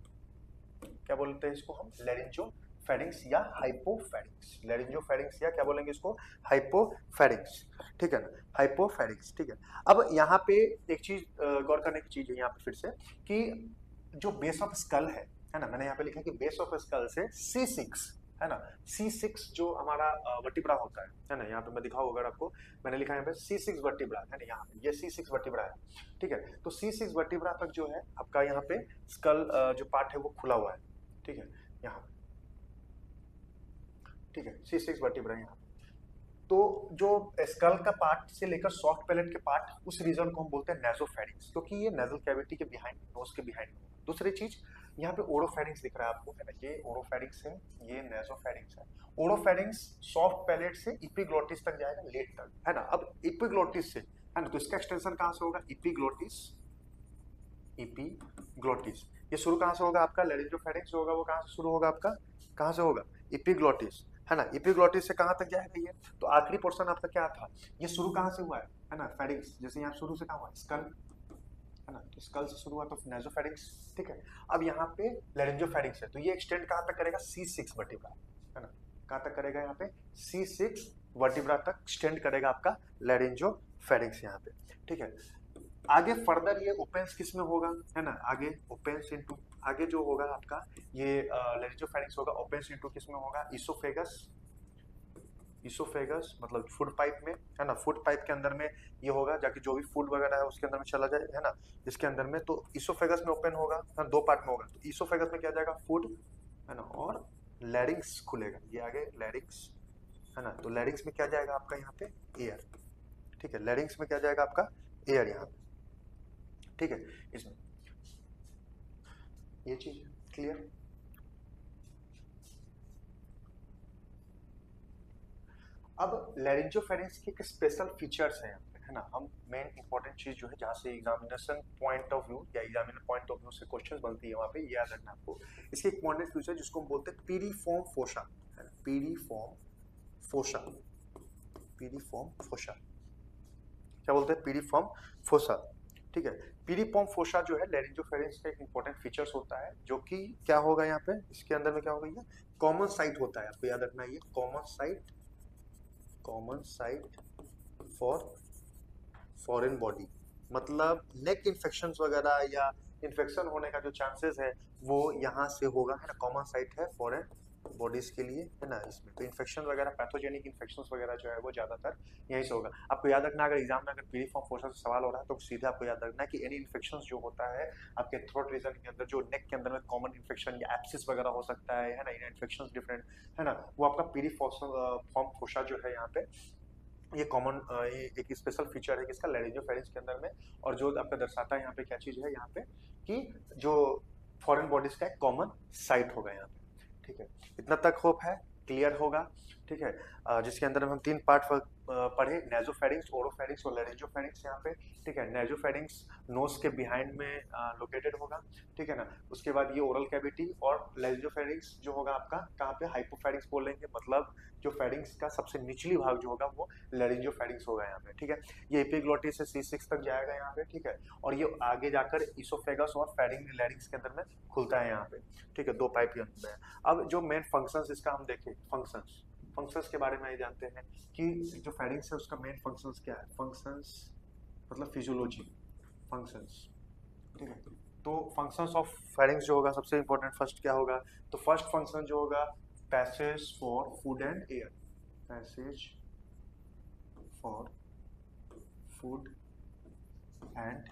क्या बोलते हैं इसको हम, लेरिंजोफेरिंक्स या हाइपोफेरिंक्स। लेरिंजोफेरिंक्स या क्या बोलेंगे इसको, हाइपोफेरिंक्स, ठीक है ना, हाइपोफेरिंक्स, ठीक है। अब यहाँ पे एक चीज गौर करने की चीज है यहाँ पे फिर से, कि जो बेस ऑफ स्कल है ना, मैंने यहाँ पे लिखा कि बेस ऑफ स्कल से C6, है ना, C6 जो हमारा वर्टिब्रा होता है ना, यहाँ पे मैं दिखाऊं अगर आपको, मैंने लिखा है यहाँ पे C6 वर्टिब्रा, है ना, यहाँ पे ये C6 वर्टिब्रा है, ठीक है। तो C6 वर्टिब्रा तक जो है आपका यहाँ पे स्कल जो पार्ट है वो खुला हुआ है, ठीक है, यहाँ पे, ठीक है, C6 वर्टिब्रा यहाँ पे। तो जो स्कल का पार्ट से लेकर सॉफ्ट पैलेट के पार्ट, उस रीजन को हम बोलते हैं नेजोफेरिंक्स, क्योंकि ये नेजल कैविटी के बिहाइंड, नोज के बिहाइंड। दूसरी चीज यहाँ पे ओरोफेरिंक्स दिख रहा है आपको, है ना, ये ओरोफेरिंक्स है, ये नेजोफेरिंक्स है। ओरोफेरिंक्स सॉफ्ट पैलेट से इपिग्लोटिस तक जाएगा, लेट तक, है ना। अब इपिग्लोटिस से, है ना, तो इसका एक्सटेंशन कहाँ से होगा, इपिग्लोटिस, इपिग्लोटिस। ये शुरू कहाँ से होगा आपका, लेरिंजोफेरिंक्स होगा, वो कहाँ से शुरू होगा आपका, कहाँ से होगा, इपिग्लोटिस, है ना। इपिग्लोटिस से कहाँ तक जाएगा ये, तो आखिरी पोर्शन आपका क्या था, ये शुरू कहाँ से हुआ है ना, फेरिंक्स, जैसे यहाँ शुरू से कहाँ हुआ, स्कल, है ना, तो स्कल से शुरू हुआ तो नेजोफेरिंक्स, ठीक है। अब यहाँ पे लेरिंजोफेरिंक्स है, तो ये एक्सटेंड कहाँ तक करेगा, C6 वर्टिब्रा, है ना, कहाँ तक करेगा यहाँ पे, C6 वर्टिब्रा तक एक्सटेंड करेगा आपका लेरिंजोफेरिंक्स यहाँ पे, ठीक है। आगे फर्दर ये ओपेंस किस में होगा, है ना, आगे ओपेंस इनटू, आगे जो होगा आपका ये लेरिंजोफेरिंक्स होगा, ओपेंस इनटू किस में होगा, इसोफेगस, इसोफेगस मतलब फूड पाइप में, है ना, फूड पाइप के अंदर में ये होगा, जाके जो भी फूड वगैरह है उसके अंदर में चला जाए, है ना, इसके अंदर में। तो इसोफेगस में ओपन होगा, है, दो पार्ट में होगा, तो इसोफेगस में क्या जाएगा, फूड, है ना, और लैरिंक्स खुलेगा, ये आगे लैरिंक्स, है ना। तो लैरिंक्स में क्या जाएगा आपका यहाँ पे, एयर, ठीक है, लैरिंक्स में क्या जाएगा आपका, एयर यहाँ पे, ठीक है। इसमें ये चीज क्लियर। अब लैरिंजोफेरिंक्स के एक स्पेशल फीचर्स हैं यहाँ पे, है ना। हम मेन इंपॉर्टेंट चीज जो है जहाँ से एग्जामिनेशन पॉइंट ऑफ व्यू या एग्जामिनर पॉइंट ऑफ व्यू से क्वेश्चंस बनती है, वहाँ पे ये याद रखना आपको। इसके एक इंपॉर्टेंट फीचर जिसको हम बोलते हैं पीरिफॉर्म फोसा, है ना, पीरिफॉर्म फोसा, पीरिफॉर्म फोसा, क्या बोलते हैं, पीरिफॉर्म फोसा, ठीक है। पीरिफॉर्म फोसा जो है लैरिंजोफेरिंक्स का एक इंपॉर्टेंट फीचर्स होता है, जो कि क्या होगा यहाँ पे, इसके अंदर में क्या होगा, ये कॉमन साइट होता है, आपको याद रखना है, ये common site, common site for foreign body, मतलब नेक इन्फेक्शन वगैरह या इन्फेक्शन होने का जो चांसेस है वो यहाँ से होगा, है ना, कॉमन साइट है फॉरेन बॉडीज के लिए, है ना। इसमें तो इन्फेक्शन वगैरह, पैथोजेनिक इन्फेक्शंस वगैरह जो है वो ज्यादातर यहीं से होगा। आपको याद रखना, अगर एग्जाम में अगर पीरिफॉर्म फोसा से सवाल हो रहा है तो सीधे आपको याद रखना है कि एनी इन्फेक्शंस जो होता है आपके थ्रोट रीजन के अंदर, जो नेक के अंदर में कॉमन इन्फेक्शन या एब्सिस वगैरह हो सकता है ना, इन्फेक्शंस डिफरेंट, है ना, वो आपका पीरिफॉर्म फोसा जो है यहाँ पे, ये कॉमन, ये एक स्पेशल फीचर है किसका, लैरिंजोफेरिंक्स के अंदर में। और जो आपका दर्शाता है यहाँ पे क्या चीज है यहाँ पे, कि जो फॉरेन बॉडीज का एक कॉमन साइट होगा यहाँ पे, ठीक है। इतना तक होप है क्लियर होगा, ठीक है। जिसके अंदर हम तीन पार्ट पढ़े, नेजोफेरिंक्स, ओरोफेरिंक्स और लैरिंजोफेरिंक्स यहाँ पे, ठीक है। नेजोफेरिंक्स नोज के बिहाइंड में लोकेटेड होगा, ठीक है ना। उसके बाद ये ओरल कैविटी, और लैरिंजोफेरिंक्स जो होगा आपका कहाँ पे, हाइपोफेरिंक्स बोलेंगे, मतलब जो फेरिंक्स का सबसे निचली भाग जो होगा वो लैरिंजोफेरिंक्स होगा यहाँ पे, ठीक है। ये एपिग्लोटिस से C6 तक जाएगा यहाँ पे, ठीक है। और ये आगे जाकर इसोफेगस और फेरिंग लैरिंक्स के अंदर में खुलता है यहाँ पे, ठीक है, दो पाइप के अंदर में। अब जो मेन फंक्शंस इसका हम देखें, फंक्शंस के बारे में ये जानते हैं कि जो फेरिंक्स है उसका मेन फंक्शंस क्या है, फंक्शंस मतलब फिजियोलॉजी, फंक्शंस, ठीक है। तो फंक्शंस ऑफ फेरिंक्स जो होगा सबसे इंपॉर्टेंट फर्स्ट क्या होगा, तो फर्स्ट फंक्शन जो होगा passage for food and air, passage for food and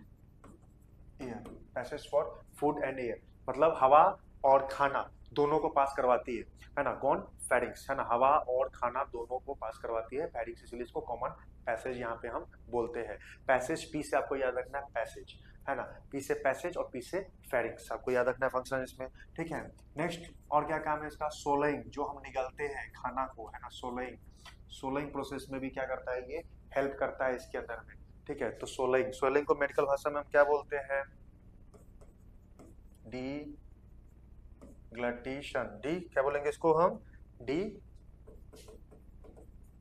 air, passage for food and air मतलब हवा और खाना दोनों को पास करवाती है ना, कौन, फेरिंग्स, है ना, हवा और खाना दोनों को पास करवाती है फेरिंग्स, इसलिए इसको कॉमन पैसेज यहाँ पे हम बोलते हैं। पैसेज पी से आपको याद रखना है पैसेज, है ना, पी से पैसेज और पी से फेरिंग्स आपको याद रखना है फंक्शन इसमें, ठीक है। नेक्स्ट और क्या काम है इसका, सोलइंग, जो हम निगलते हैं खाना को, है ना, सोलइंग, सोलइंग प्रोसेस में भी क्या करता है ये, हेल्प करता है इसके अंदर में, ठीक है। तो सोलइंग, सोलइंग को मेडिकल भाषा में हम क्या बोलते हैं, डी ग्लटीशन, डी क्या बोलेंगे इसको हम, डी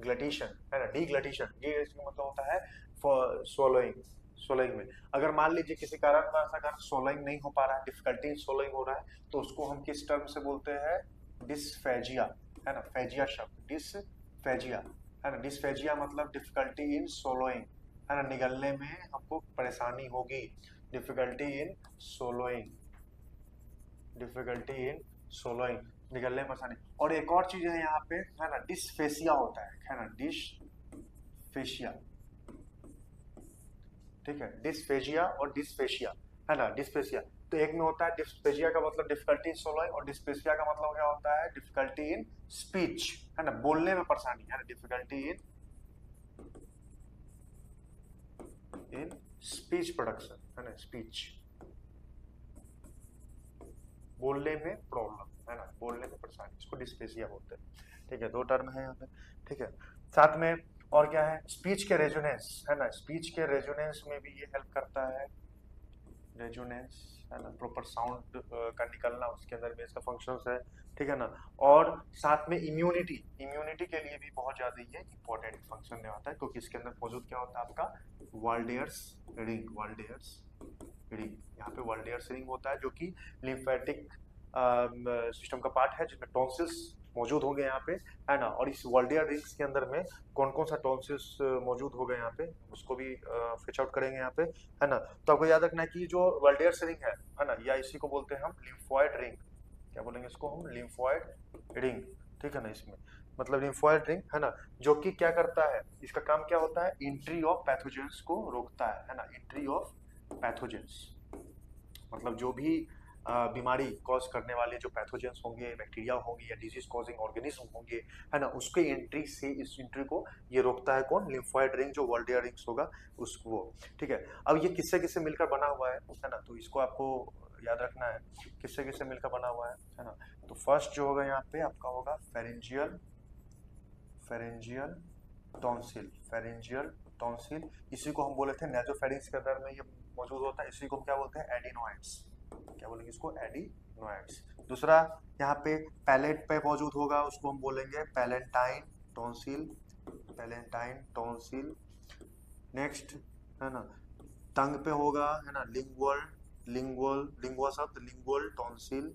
ग्लटीशन, है ना, डी ग्लटीशन, ये इसका मतलब होता है सोलोइंग, सोलोइंग में अगर मान लीजिए किसी कारणवश अगर सोलोइंग नहीं हो पा रहा है, डिफिकल्टी सोलोइंग हो रहा है, तो उसको हम किस टर्म से बोलते हैं, डिस्फेजिया, है ना, फेजिया शब्द, डिस्फेजिया, है ना, डिस्फेजिया मतलब डिफिकल्टी इन सोलोइंग, है ना, निगलने में हमको परेशानी होगी, difficulty in soloing, difficulty in soloing, निगलने में परेशानी। और एक और चीज है यहाँ पे, है ना, डिस्फेसिया होता है ना, डिस्फेसिया, ठीक है, डिस्फेजिया और डिस्फेसिया, है ना, डिस्फेसिया, तो एक में होता है डिस्फेजिया का मतलब डिफिकल्टी इन सोलोइंग और डिस्फेसिया का मतलब क्या होता है, डिफिकल्टी इन स्पीच, है ना, बोलने में परेशानी, है ना, डिफिकल्टी इन स्पीच प्रोडक्शन, है ना, स्पीच, बोलने में प्रॉब्लम, है ना, बोलने में परेशानी, इसको डिस्पेसिया बोलते हैं, ठीक है, दो टर्म है यहाँ पे, ठीक है। साथ में और क्या है, स्पीच के रेजोनेंस, है ना, स्पीच के रेजोनेंस में भी ये हेल्प करता है, रेजोनेंस, है ना, प्रॉपर साउंड का निकलना, उसके अंदर भी इसका फंक्शंस है, ठीक है ना। और साथ में इम्यूनिटी, इम्यूनिटी के लिए भी बहुत ज्यादा ये इंपॉर्टेंट फंक्शन निभाता है, क्योंकि इसके अंदर मौजूद क्या होता है आपका, वाल्डेयर्स रिंग, वाल्डेयर्स रिंग, यहाँ पे वाल्डेयर्स रिंग होता है जो कि लिम्फेटिक सिस्टम का पार्ट है, जिसमें टॉन्सिल्स मौजूद होंगे यहाँ पे, है ना, और इस वाल्डेयर रिंग्स के अंदर में कौन कौन सा टॉन्सिल्स मौजूद होगा यहाँ पे, उसको भी फिच आउट करेंगे यहाँ पे, है ना। तो आपको याद रखना है कि जो वाल्डेयर रिंग है ना, या इसी को बोलते हैं हम लिम्फोइड रिंग, क्या बोलेंगे इसको हम, लिम्फोइड रिंग, ठीक है ना, इसमें मतलब लिम्फोइड रिंग, है ना, जो कि क्या करता है, इसका काम क्या होता है, एंट्री ऑफ पैथोजेंस को रोकता है ना, एंट्री ऑफ पैथोजेंस, मतलब जो भी बीमारी कॉज करने वाले जो पैथोजेंस होंगे, बैक्टीरिया होंगे या डिजीज कॉजिंग ऑर्गेनिज्म होंगे, है ना, उसके एंट्री से, इस एंट्री को ये रोकता है कौन, लिम्फोइड रिंग, जो वाल्डेयर रिंग्स होगा उसको, ठीक है। अब ये किससे किससे मिलकर बना हुआ है ना, तो इसको आपको याद रखना है किससे किससे मिलकर बना हुआ है ना। तो फर्स्ट जो होगा यहाँ पे आपका होगा pharyngeal, pharyngeal tonsil, pharyngeal tonsil, इसी को हम बोले थे नेजोफेरिंग्स के अंदर में ये मौजूद होता है, इसी को हम क्या बोलते हैं, एडिनोइड्स, क्या बोलेंगे इसको, एडिनोइड्स। दूसरा यहाँ पे पैलेट पे मौजूद होगा, उसको हम बोलेंगे palatine tonsil, palatine tonsil. Next, है ना, टंग पे होगा, है ना, लिंगुअल, लिंगुअल, लिंगुआ शब्द, लिंगुअल टॉन्सिल,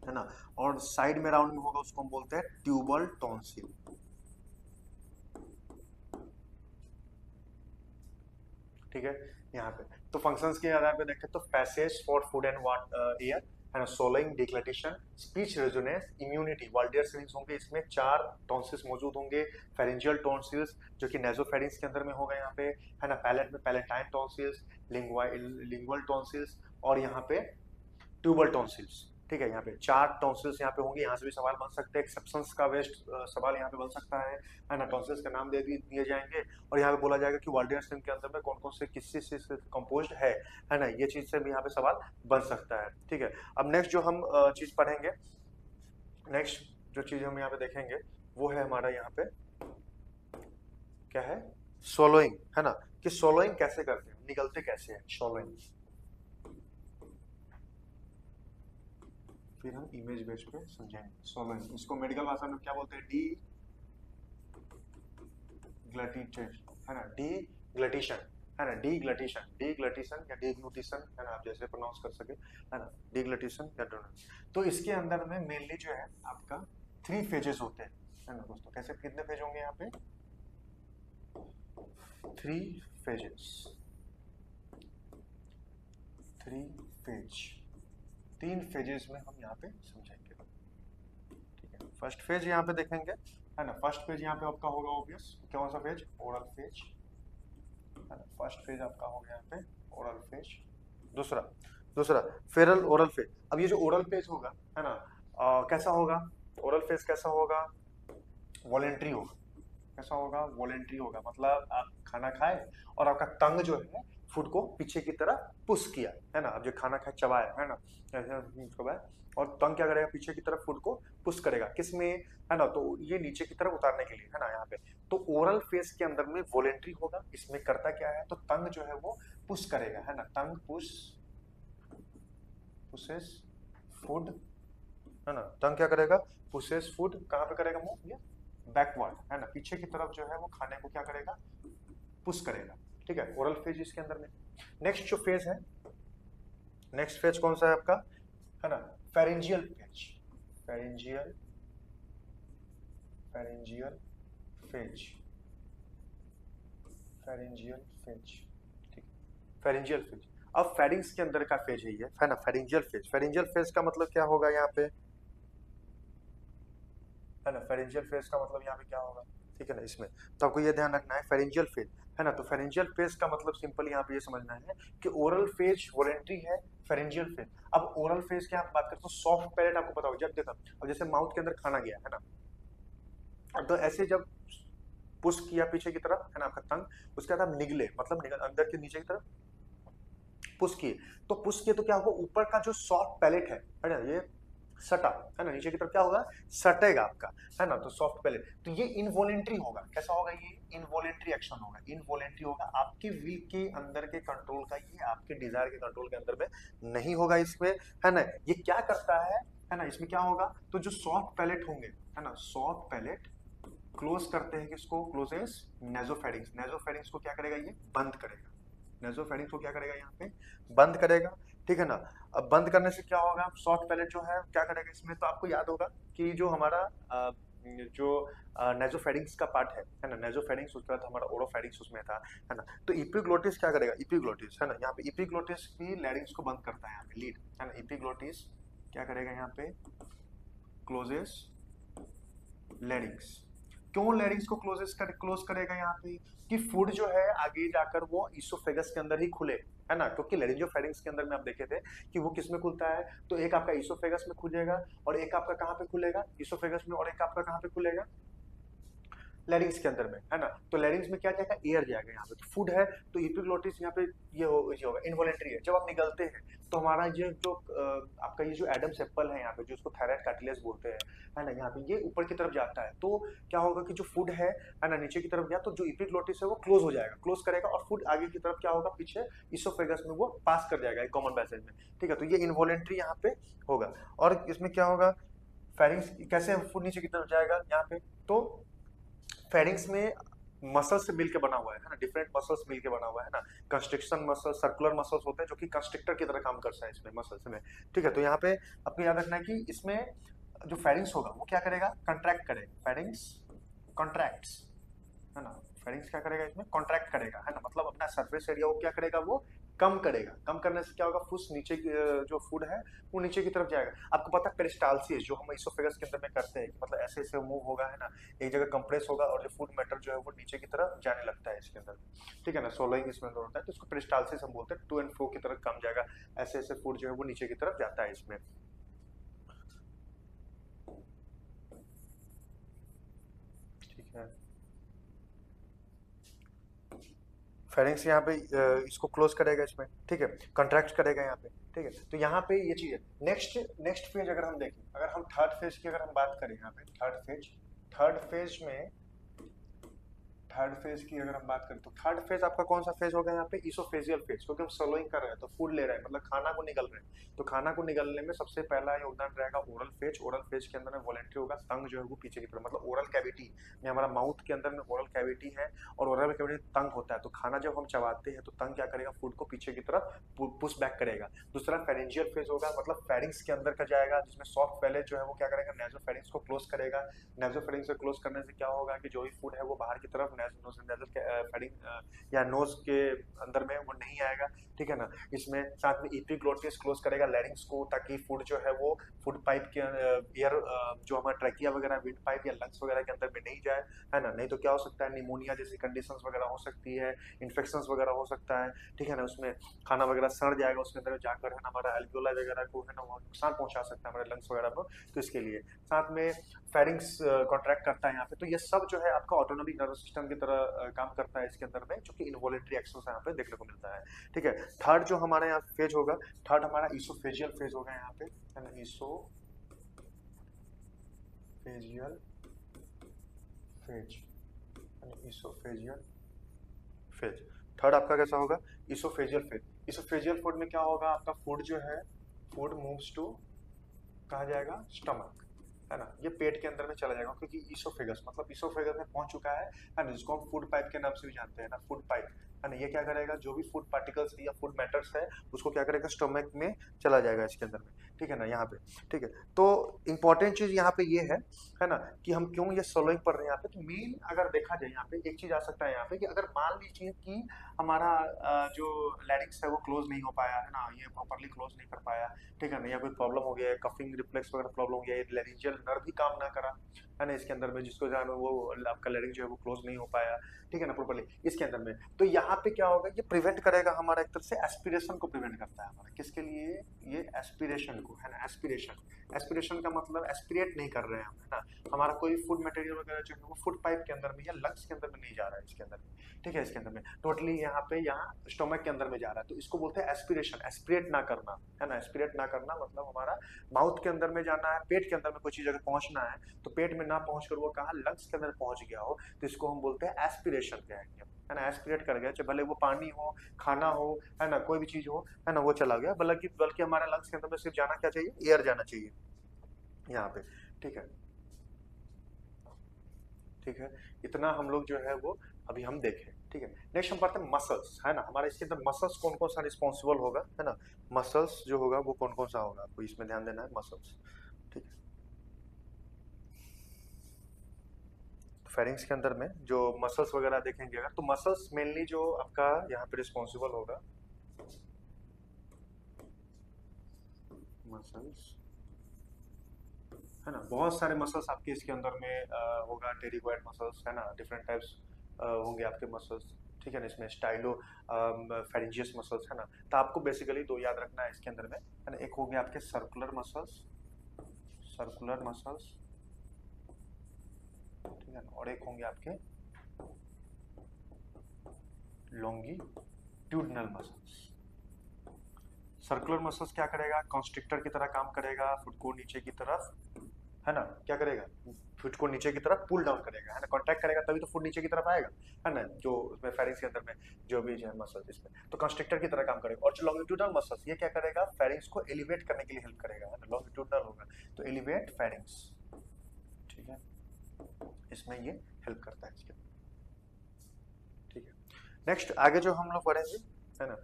है ना, और साइड में राउंड में होगा, उसको हम बोलते हैं ट्यूबल टॉन्सिल, ठीक है। यहाँ पे तो फंक्शंस के आधार पे देखें तो passage for food and air, है ना, swallowing, deglutition, speech resonance, immunity, Waldeyer rings होंगे, इसमें 4 टॉन्सिल्स मौजूद होंगे, फेरेंजियल टॉन्सिल्स जो कि नेजोफेरिंग्स के अंदर में होगा यहाँ पे, है ना, पैलेट में पैलेटाइन टॉन्सिल्स, लिंगुअल टॉन्सिल्स, और यहाँ पे ट्यूबल टॉन्सिल्स, ठीक है। यहाँ पे 4 टॉन्सिल्स यहाँ पे होंगे, यहाँ से भी सवाल बन सकते हैं, एक्सेप्शंस का वेस्ट सवाल यहाँ पे बन सकता है ना, टॉन्सिल्स का नाम दे दिए जाएंगे, और यहाँ पे बोला जाएगा कि वाल्डेयर रिंग के अंदर में कौन कौन से किस चीज से कंपोज्ड है ना, ये चीज से भी यहाँ पे सवाल बन सकता है, ठीक है। अब नेक्स्ट जो हम चीज पढ़ेंगे, नेक्स्ट जो चीज हम यहाँ पे देखेंगे वो है हमारा यहाँ पे क्या है, सोलोइंग, है ना, कि सोलोइंग कैसे करते हैं, निकलते कैसे हैं सोलोइंग, फिर हम इमेज बेस पे समझेंगे सोलोइंग, इसको मेडिकल भाषा में क्या बोलते हैं, डी ग्लटीशन, है ना, डी ग्लटीशन, है ना, डी ग्लटीशन, डी ग्लटीशन या डी ग्लूटिशन, है ना, आप जैसे प्रोनाउंस कर सके, है ना, डी ग्लटीशन या डोनेट। तो इसके अंदर में मेनली जो है आपका 3 फेजेस होते हैं, है ना दोस्तों, कैसे कितने फेज होंगे यहाँ पे, 3 फेजेस, 3 फेज, 3 फेजेस में हम यहाँ पे समझेंगे, ठीक है। फर्स्ट फेज यहाँ पे देखेंगे, है ना। फर्स्ट फेज यहाँ पे आपका होगा ऑब्वियस, कौन सा फेज, ओरल फेज, है ना। फर्स्ट फेज आपका हो गया यहाँ पे ओरल फेज। दूसरा दूसरा फेरल ओरल फेज। अब ये जो ओरल फेज होगा, है ना, कैसा होगा, ओरल फेज कैसा होगा, वॉलेंट्री होगा। कैसा होगा, वॉलेंट्री होगा, मतलब आप खाना खाए और आपका टंग जो है फूड को पीछे की तरफ पुश किया, है ना। अब जो खाना खाए चबाया, है ना, ऐसे चबाया, और टंग क्या करेगा, पीछे की तरफ फूड को पुश करेगा, किसमें, है ना, तो ये नीचे की तरफ उतारने के लिए, है ना, यहाँ पे। तो ओरल फेस के अंदर में वॉलेंट्री होगा, इसमें करता क्या है, तो टंग जो है वो पुश करेगा, है ना, टंग पुश, पुशेस फूड, है ना। टंग क्या करेगा, पुशेस फूड, कहाँ पे करेगा मूव, ये बैकवर्ड, है ना, पीछे की तरफ जो है वो खाने को क्या करेगा, पुश करेगा। ठीक है, ओरल फेज इसके अंदर में। नेक्स्ट जो फेज है, नेक्स्ट फेज कौन सा है आपका, है ना, pharyngeal phase, pharyngeal, pharyngeal phase, pharyngeal phase, ठीक है, फेरेंजियल फेज। अब फेरिंग्स के अंदर का फेज है ये, है ना, फेरेंजियल फेज। फेरेंजियल फेज का मतलब क्या होगा यहाँ पे, है ना, फेरेंजियल फेज का मतलब यहाँ पे क्या होगा, ठीक है ना, इसमें तो आपको ये ध्यान रखना है, फेरेंजियल फेज, है ना। तो फेरेंजियल फेज का मतलब सिंपल यहाँ पे ये समझना है कि ओरल फेज वॉलेंट्री है, फेरेंजियल फेज। अब ओरल फेज की आप बात करते हो, सॉफ्ट पैलेट आपको पता होगा, जब देखा अब जैसे माउथ के अंदर खाना गया, है ना, अब तो ऐसे जब पुश किया पीछे की तरफ, है ना, आपका टंग, उसके बाद आप निगले, मतलब निगल अंदर के नीचे की तरफ पुश किए, तो पुश किए तो क्या होगा, ऊपर का जो सॉफ्ट पैलेट है ना, ये सटा, है ना, नीचे की तरफ क्या होगा, सटेगा आपका, है ना, तो सॉफ्ट पैलेट, तो ये इनवॉलेंट्री होगा। कैसा होगा, ये इनवॉलेंट्री एक्शन होगा, इनवॉलेंट्री होगा, आपके विल के अंदर के कंट्रोल का, ये आपके डिजायर के कंट्रोल के अंदर में नहीं होगा इसमें, है ना। ये क्या करता है ना, इसमें क्या होगा, तो जो सॉफ्ट पैलेट होंगे, है ना, सॉफ्ट पैलेट क्लोज करते हैं किसको, क्लोजेस नेजोफेरिंग्स, नेजोफेरिंग्स को क्या करेगा, ये बंद करेगा, नेजोफेरिंग्स को क्या करेगा, यहाँ पे बंद करेगा, ठीक है ना। अब बंद करने से क्या होगा, सॉफ्ट पैलेट जो है क्या करेगा इसमें, तो आपको याद होगा कि जो हमारा जो नेजोफेरिंग्स का पार्ट है ना, नेजोफेरिंग्स, उसके बाद हमारा ओरोफेरिंग्स उसमें था, है ना। तो इपिग्लोटिस क्या करेगा, इपिग्लोटिस, है ना, यहाँ पे इपिग्लोटिस भी लैरिंग्स को बंद करता है, यहाँ पे लीड, है ना, इपिग्लोटिस क्या करेगा, यहाँ पे क्लोजेस लैरिंग्स। क्यों लैरिंग्स को क्लोज करेगा यहाँ पे, कि फूड जो है आगे जाकर वो इसोफेगस के अंदर ही खुले, है ना, क्योंकि लेरिंजोफेरिंग्स के अंदर में आप देखे थे कि वो किस में खुलता है, तो एक आपका इसोफेगस में खुलेगा और एक आपका कहाँ पे खुलेगा, इसोफेगस में, और एक आपका कहाँ पे खुलेगा, लैरिंग्स के अंदर में, है ना। तो लैरिंग्स में क्या जाएगा, एयर जाएगा, यहाँ पे तो फूड है, तो इपिग्लोटिस यहाँ पे ये होगा, इनवॉलेंट्री है। जब आप निगलते हैं तो हमारा ये जो आपका ये जो एडम्स एप्पल है यहाँ पे, जो इसको थायराइड कार्टिलेज बोलते हैं, है ना, यहाँ पे ये ऊपर की तरफ जाता है, तो क्या होगा कि जो फूड है ना, नीचे की तरफ गया तो जो इपिग्लोटिस है वो क्लोज हो जाएगा, क्लोज करेगा, और फूड आगे की तरफ क्या होगा, पीछे इसोफेगस में वो पास कर जाएगा एक कॉमन पैसेज में, ठीक है। तो ये इनवॉलेंट्री यहाँ पे होगा। और इसमें क्या होगा, फेरिंग्स कैसे फूड नीचे की तरफ जाएगा यहाँ पे, तो फेरिंग्स में मसल से मिलकर बना हुआ है ना, डिफरेंट मसल्स मिलकर बना हुआ है ना, कंस्ट्रिक्शन मसल, सर्कुलर मसल्स होते हैं जो कि कंस्ट्रिक्टर की तरह काम करता है इसमें मसल्स में, ठीक है। तो यहाँ पे आपको याद रखना है कि इसमें जो फेरिंग्स होगा वो क्या करेगा, कंट्रैक्ट करेगा, फेरिंग्स कॉन्ट्रैक्ट्स, है ना, फेरिंग्स क्या करेगा, इसमें कॉन्ट्रैक्ट करेगा, है ना, मतलब अपना सरफेस एरिया वो क्या करेगा, वो कम करेगा, कम करने से क्या होगा, फुस नीचे की जो फूड है वो नीचे की तरफ जाएगा। आपको पता है पेरिस्टालसिस जो हम इसोफेगस के अंदर में करते हैं, मतलब ऐसे ऐसे मूव होगा, है ना, एक जगह कंप्रेस होगा और जो फूड मैटर जो है वो नीचे की तरफ जाने लगता है इसके अंदर, ठीक है ना, सोलोइंग इसमें अंदर होता है, तो इसको पेरिस्टालसिस हम बोलते हैं, टू एंड फ्रो की तरफ कम जाएगा, ऐसे ऐसे फूड जो है वो नीचे की तरफ जाता है इसमें, ठीक है। फेरिंग्स यहाँ पे इसको क्लोज करेगा इसमें, ठीक है, कंट्रैक्ट करेगा यहाँ पे, ठीक है। तो यहाँ पे ये चीज है। नेक्स्ट नेक्स्ट फेज अगर हम देखें, अगर हम थर्ड फेज की अगर हम बात करें, यहाँ पे थर्ड फेज में, थर्ड फेज की अगर हम बात करें तो थर्ड फेज आपका कौन सा फेज होगा यहाँ पे, इसोफेजियल फेज, क्योंकि हम सलोइंग कर रहे हैं तो फूड ले रहे हैं, मतलब खाना को निगल रहे हैं, तो खाना को निगलने में सबसे पहला योगदान रहेगा ओरल फेज। ओरल फेज के अंदर में वॉलेंट्री होगा, टंग जो है वो पीछे की तरफ, मतलब ओरल कैविटी में, हमारा माउथ के अंदर में ओरल कैविटी है और ओरल कैविटी टंग होता है, तो खाना जब हम चबाते हैं तो टंग क्या करेगा, फूड को पीछे की तरफ पुश बैक करेगा। दूसरा फेरेंजियल फेज होगा, मतलब फेरिंग्स के अंदर का जाएगा, जिसमें सॉफ्ट पैलेट जो है वो क्या करेगा, नेजोफेरिंग्स को क्लोज करेगा, नेजोफेरिंग्स से क्लोज करने से क्या होगा कि जो भी फूड है वो बाहर की तरफ नाइजोनोजल या नोज के अंदर में वो नहीं आएगा, ठीक है ना। इसमें साथ में एपिग्लोटिस क्लोज करेगा लैरिंग्स को, ताकि फूड जो है वो फूड पाइप के एयर जो हमारा ट्रैकिया वगैरह विंड पाइप या लंग्स वगैरह के अंदर में नहीं जाए, है ना। नहीं तो क्या हो सकता है, निमोनिया जैसी कंडीशंस वगैरह हो सकती है, इन्फेक्शंस वगैरह हो सकता है, ठीक है ना। उसमें खाना वगैरह सड़ जाएगा उसके अंदर जाकर, है ना, हमारा एल्वियोला वगैरह को, है ना, वो नुकसान पहुंचा सकता है हमारे लंग्स वगैरह को। तो इसके लिए साथ में फेरिंग्स कॉन्ट्रैक्ट करता है यहाँ पे। तो ये सब जो है आपका ऑटोनॉमिक नर्वस सिस्टम की तरह काम करता है इसके अंदर में, जो कि इनवॉलेंट्री एक्शंस यहाँ पे देखने को मिलता है, ठीक है। थर्ड जो हमारे यहाँ फेज होगा, थर्ड हमारा इसोफेजियल फेज होगा यहाँ पे, है ना, oesophageal phase, oesophageal phase. Third आपका कैसा होगा, इसोफेजियल फेज। इसोफेजियल फूड में क्या होगा, आपका फूड जो है, फूड मूव्स टू, कहा जाएगा स्टमक, है ना, ये पेट के अंदर में चला जाएगा, क्योंकि इसोफेगस मतलब इसोफेगस में पहुंच चुका है ना, जिसको हम फूड पाइप के नाम से भी जानते हैं ना, फूड पाइप, है ना। ये क्या करेगा, जो भी फूड पार्टिकल्स या फूड मैटर्स है उसको क्या करेगा, स्टमक में चला जाएगा इसके अंदर में, ठीक है ना, यहाँ पे, ठीक है। तो इंपॉर्टेंट चीज यहाँ पे ये है ना, कि हम क्यों ये सोलोइंग पढ़ रहे हैं यहाँ पे। तो मेन अगर देखा जाए यहाँ पे एक चीज आ सकता है यहाँ पे, कि अगर मान लीजिए कि हमारा जो लैरिंक्स है वो क्लोज नहीं हो पाया, है ना, ये प्रॉपरली क्लोज नहीं कर पाया, ठीक है ना, या कोई प्रॉब्लम हो गया है, कफिंग रिफ्लेक्स वगैरह प्रॉब्लम हो गया है, लैरिंजियल नर्व भी काम ना करा, है ना, इसके अंदर में, जिसको जो है वो आपका लैरिंग जो है वो क्लोज नहीं हो पाया, ठीक है ना, प्रॉपरली इसके अंदर में। तो यहाँ पे क्या होगा, ये प्रिवेंट करेगा हमारा, एक तरह से एस्पिरेशन को प्रिवेंट करता है हमारा, किसके लिए, ये एस्पिरेशन को, है ना, एस्पिरेशन। एस्पिरेशन का मतलब एस्पिरेट नहीं कर रहे हैं हम, है ना, हमारा कोई फूड मटेरियल वगैरह जो है वो फूड पाइप के अंदर में या लंग्स के अंदर में नहीं जा रहा है इसके अंदर में, ठीक है, इसके अंदर में टोटली यहाँ पे, यहाँ स्टोमक के अंदर में जा रहा है। तो इसको बोलते हैं एस्पिरेशन, एस्पिरेट ना करना, है ना, एस्पिरेट ना करना मतलब हमारा माउथ के अंदर में जाना है, पेट के अंदर में कोई चीज अगर पहुंचना है तो पेट में ना पहुंच कर वो कहा लंग्स के अंदर पहुंच गया हो, तो इसको हम बोलते हैं एस्पिरेशन कहेंगे, है ना, एस्पिरेट कर गया, चाहे भले वो पानी हो, खाना हो, है ना, कोई भी चीज हो, है ना, वो चला गया, बल्कि बल्कि हमारे लंग्स के अंदर में सिर्फ जाना क्या चाहिए, एयर जाना चाहिए यहाँ पे, ठीक है, ठीक है। इतना हम लोग जो है वो अभी हम देखें, ठीक है। नेक्स्ट हम पढ़ते हैं मसल्स, है ना, हमारे इसके अंदर मसल्स कौन कौन सा रिस्पॉन्सिबल होगा, है ना, मसल्स जो होगा वो कौन कौन सा होगा, आपको इसमें ध्यान देना है, मसल्स, ठीक है। फेरिंग्स के अंदर में जो मसल्स वगैरह देखेंगे अगर, तो मसल्स मेनली जो आपका यहाँ पे रिस्पॉन्सिबल होगा, मसल्स, है ना, बहुत सारे मसल्स आपके इसके अंदर में होगा, टेरिगोइड मसल्स, है ना, डिफरेंट टाइप्स होंगे आपके मसल्स, ठीक है ना, इसमें स्टाइलो फेरिंजियस मसल्स, है ना। तो आपको बेसिकली दो याद रखना है इसके अंदर में, है ना, एक हो गया आपके सर्कुलर मसल्स, सर्कुलर मसल्स, ठीक है ना, और एक होंगे आपके लॉन्गिट्यूडनल मसल्स। सर्कुलर मसल्स क्या करेगा, कॉन्स्ट्रिक्टर की तरह काम करेगा, फुट को नीचे की तरफ, है ना, क्या करेगा, फुट को नीचे की तरफ पुल डाउन करेगा, है ना, कॉन्ट्रैक्ट करेगा तभी तो फुट नीचे की तरफ आएगा, है ना, जो उसमें फेरिंग्स के अंदर में जो भी है मसल्स इसमें, तो कंस्ट्रक्टर की तरह काम करेगा। और जो लॉन्गिट्यूडनल मसल्स, ये क्या करेगा, फेरिंग्स को एलिवेट करने के लिए हेल्प करेगा, है ना, लॉन्गिट्यूडनल होगा तो एलिवेट फेरिंग्स, ठीक है, इसमें ये हेल्प करता है इसके, ठीक है। नेक्स्ट आगे जो हम लोग पढ़ेंगे, है ना,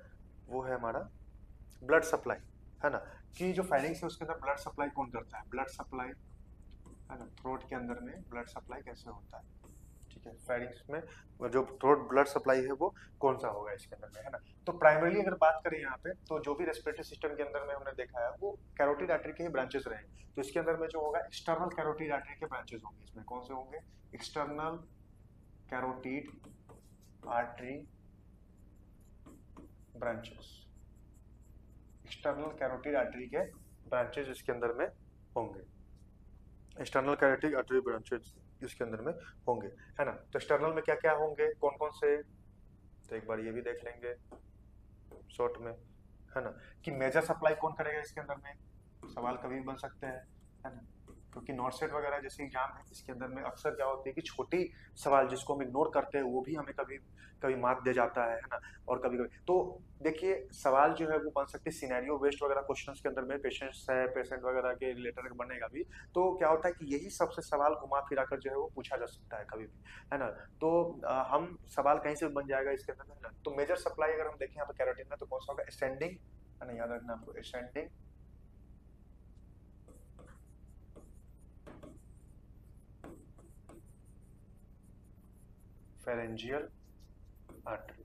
वो है हमारा ब्लड सप्लाई, है ना, कि जो फेरिंग्स है उसके अंदर ब्लड सप्लाई कौन करता है, ब्लड सप्लाई, है ना, थ्रोट के अंदर में ब्लड सप्लाई कैसे होता है, ठीक है, फेरिंग्स में जो थ्रोट ब्लड सप्लाई है वो कौन सा होगा इसके अंदर में, है ना। तो प्राइमरली अगर बात करें यहाँ पे, तो जो भी रेस्पिरेटरी सिस्टम के अंदर में हमने देखा है वो कैरोटिड आर्टरी के ही ब्रांचेस रहे, तो इसके अंदर में जो होगा एक्सटर्नल कैरोटिड आर्टरी के ब्रांचेस होंगे, इसमें कौन से होंगे, external carotid artery branches, external carotid artery के ब्रांचेस इसके अंदर में होंगे, एक्सटर्नल कैरोटिड आर्टरी ब्रांचेस इसके अंदर में होंगे, है ना। तो एक्सटर्नल में क्या क्या होंगे, कौन कौन से, तो एक बार ये भी देख लेंगे शॉर्ट में, है ना, कि मेजर सप्लाई कौन करेगा इसके अंदर में, सवाल कभी भी बन सकते हैं, है ना, क्योंकि नॉट सेट वगैरह जैसे एग्जाम है इसके अंदर में अक्सर क्या होती है कि छोटी सवाल जिसको हम इग्नोर करते हैं वो भी हमें कभी कभी मार्क दे जाता है ना, और कभी कभी तो देखिए सवाल जो है वो बन सकते हैं सिनेरियो बेस्ड वगैरह क्वेश्चंस के अंदर में, पेशेंट्स है, पेशेंट वगैरह के रिलेटेड बनेगा भी, तो क्या होता है कि यही सबसे सवाल घुमा फिरा कर जो है वो पूछा जा सकता है कभी भी, है ना। तो हम सवाल कहीं से भी बन जाएगा इसके अंदर में, है ना। तो मेजर सप्लाई अगर हम देखें यहाँ पे कैरोटीन में, तो कौन सा होगा, असेंडिंग, है ना, याद रखना आपको, असेंडिंग फेरेंजियल आर्टरी,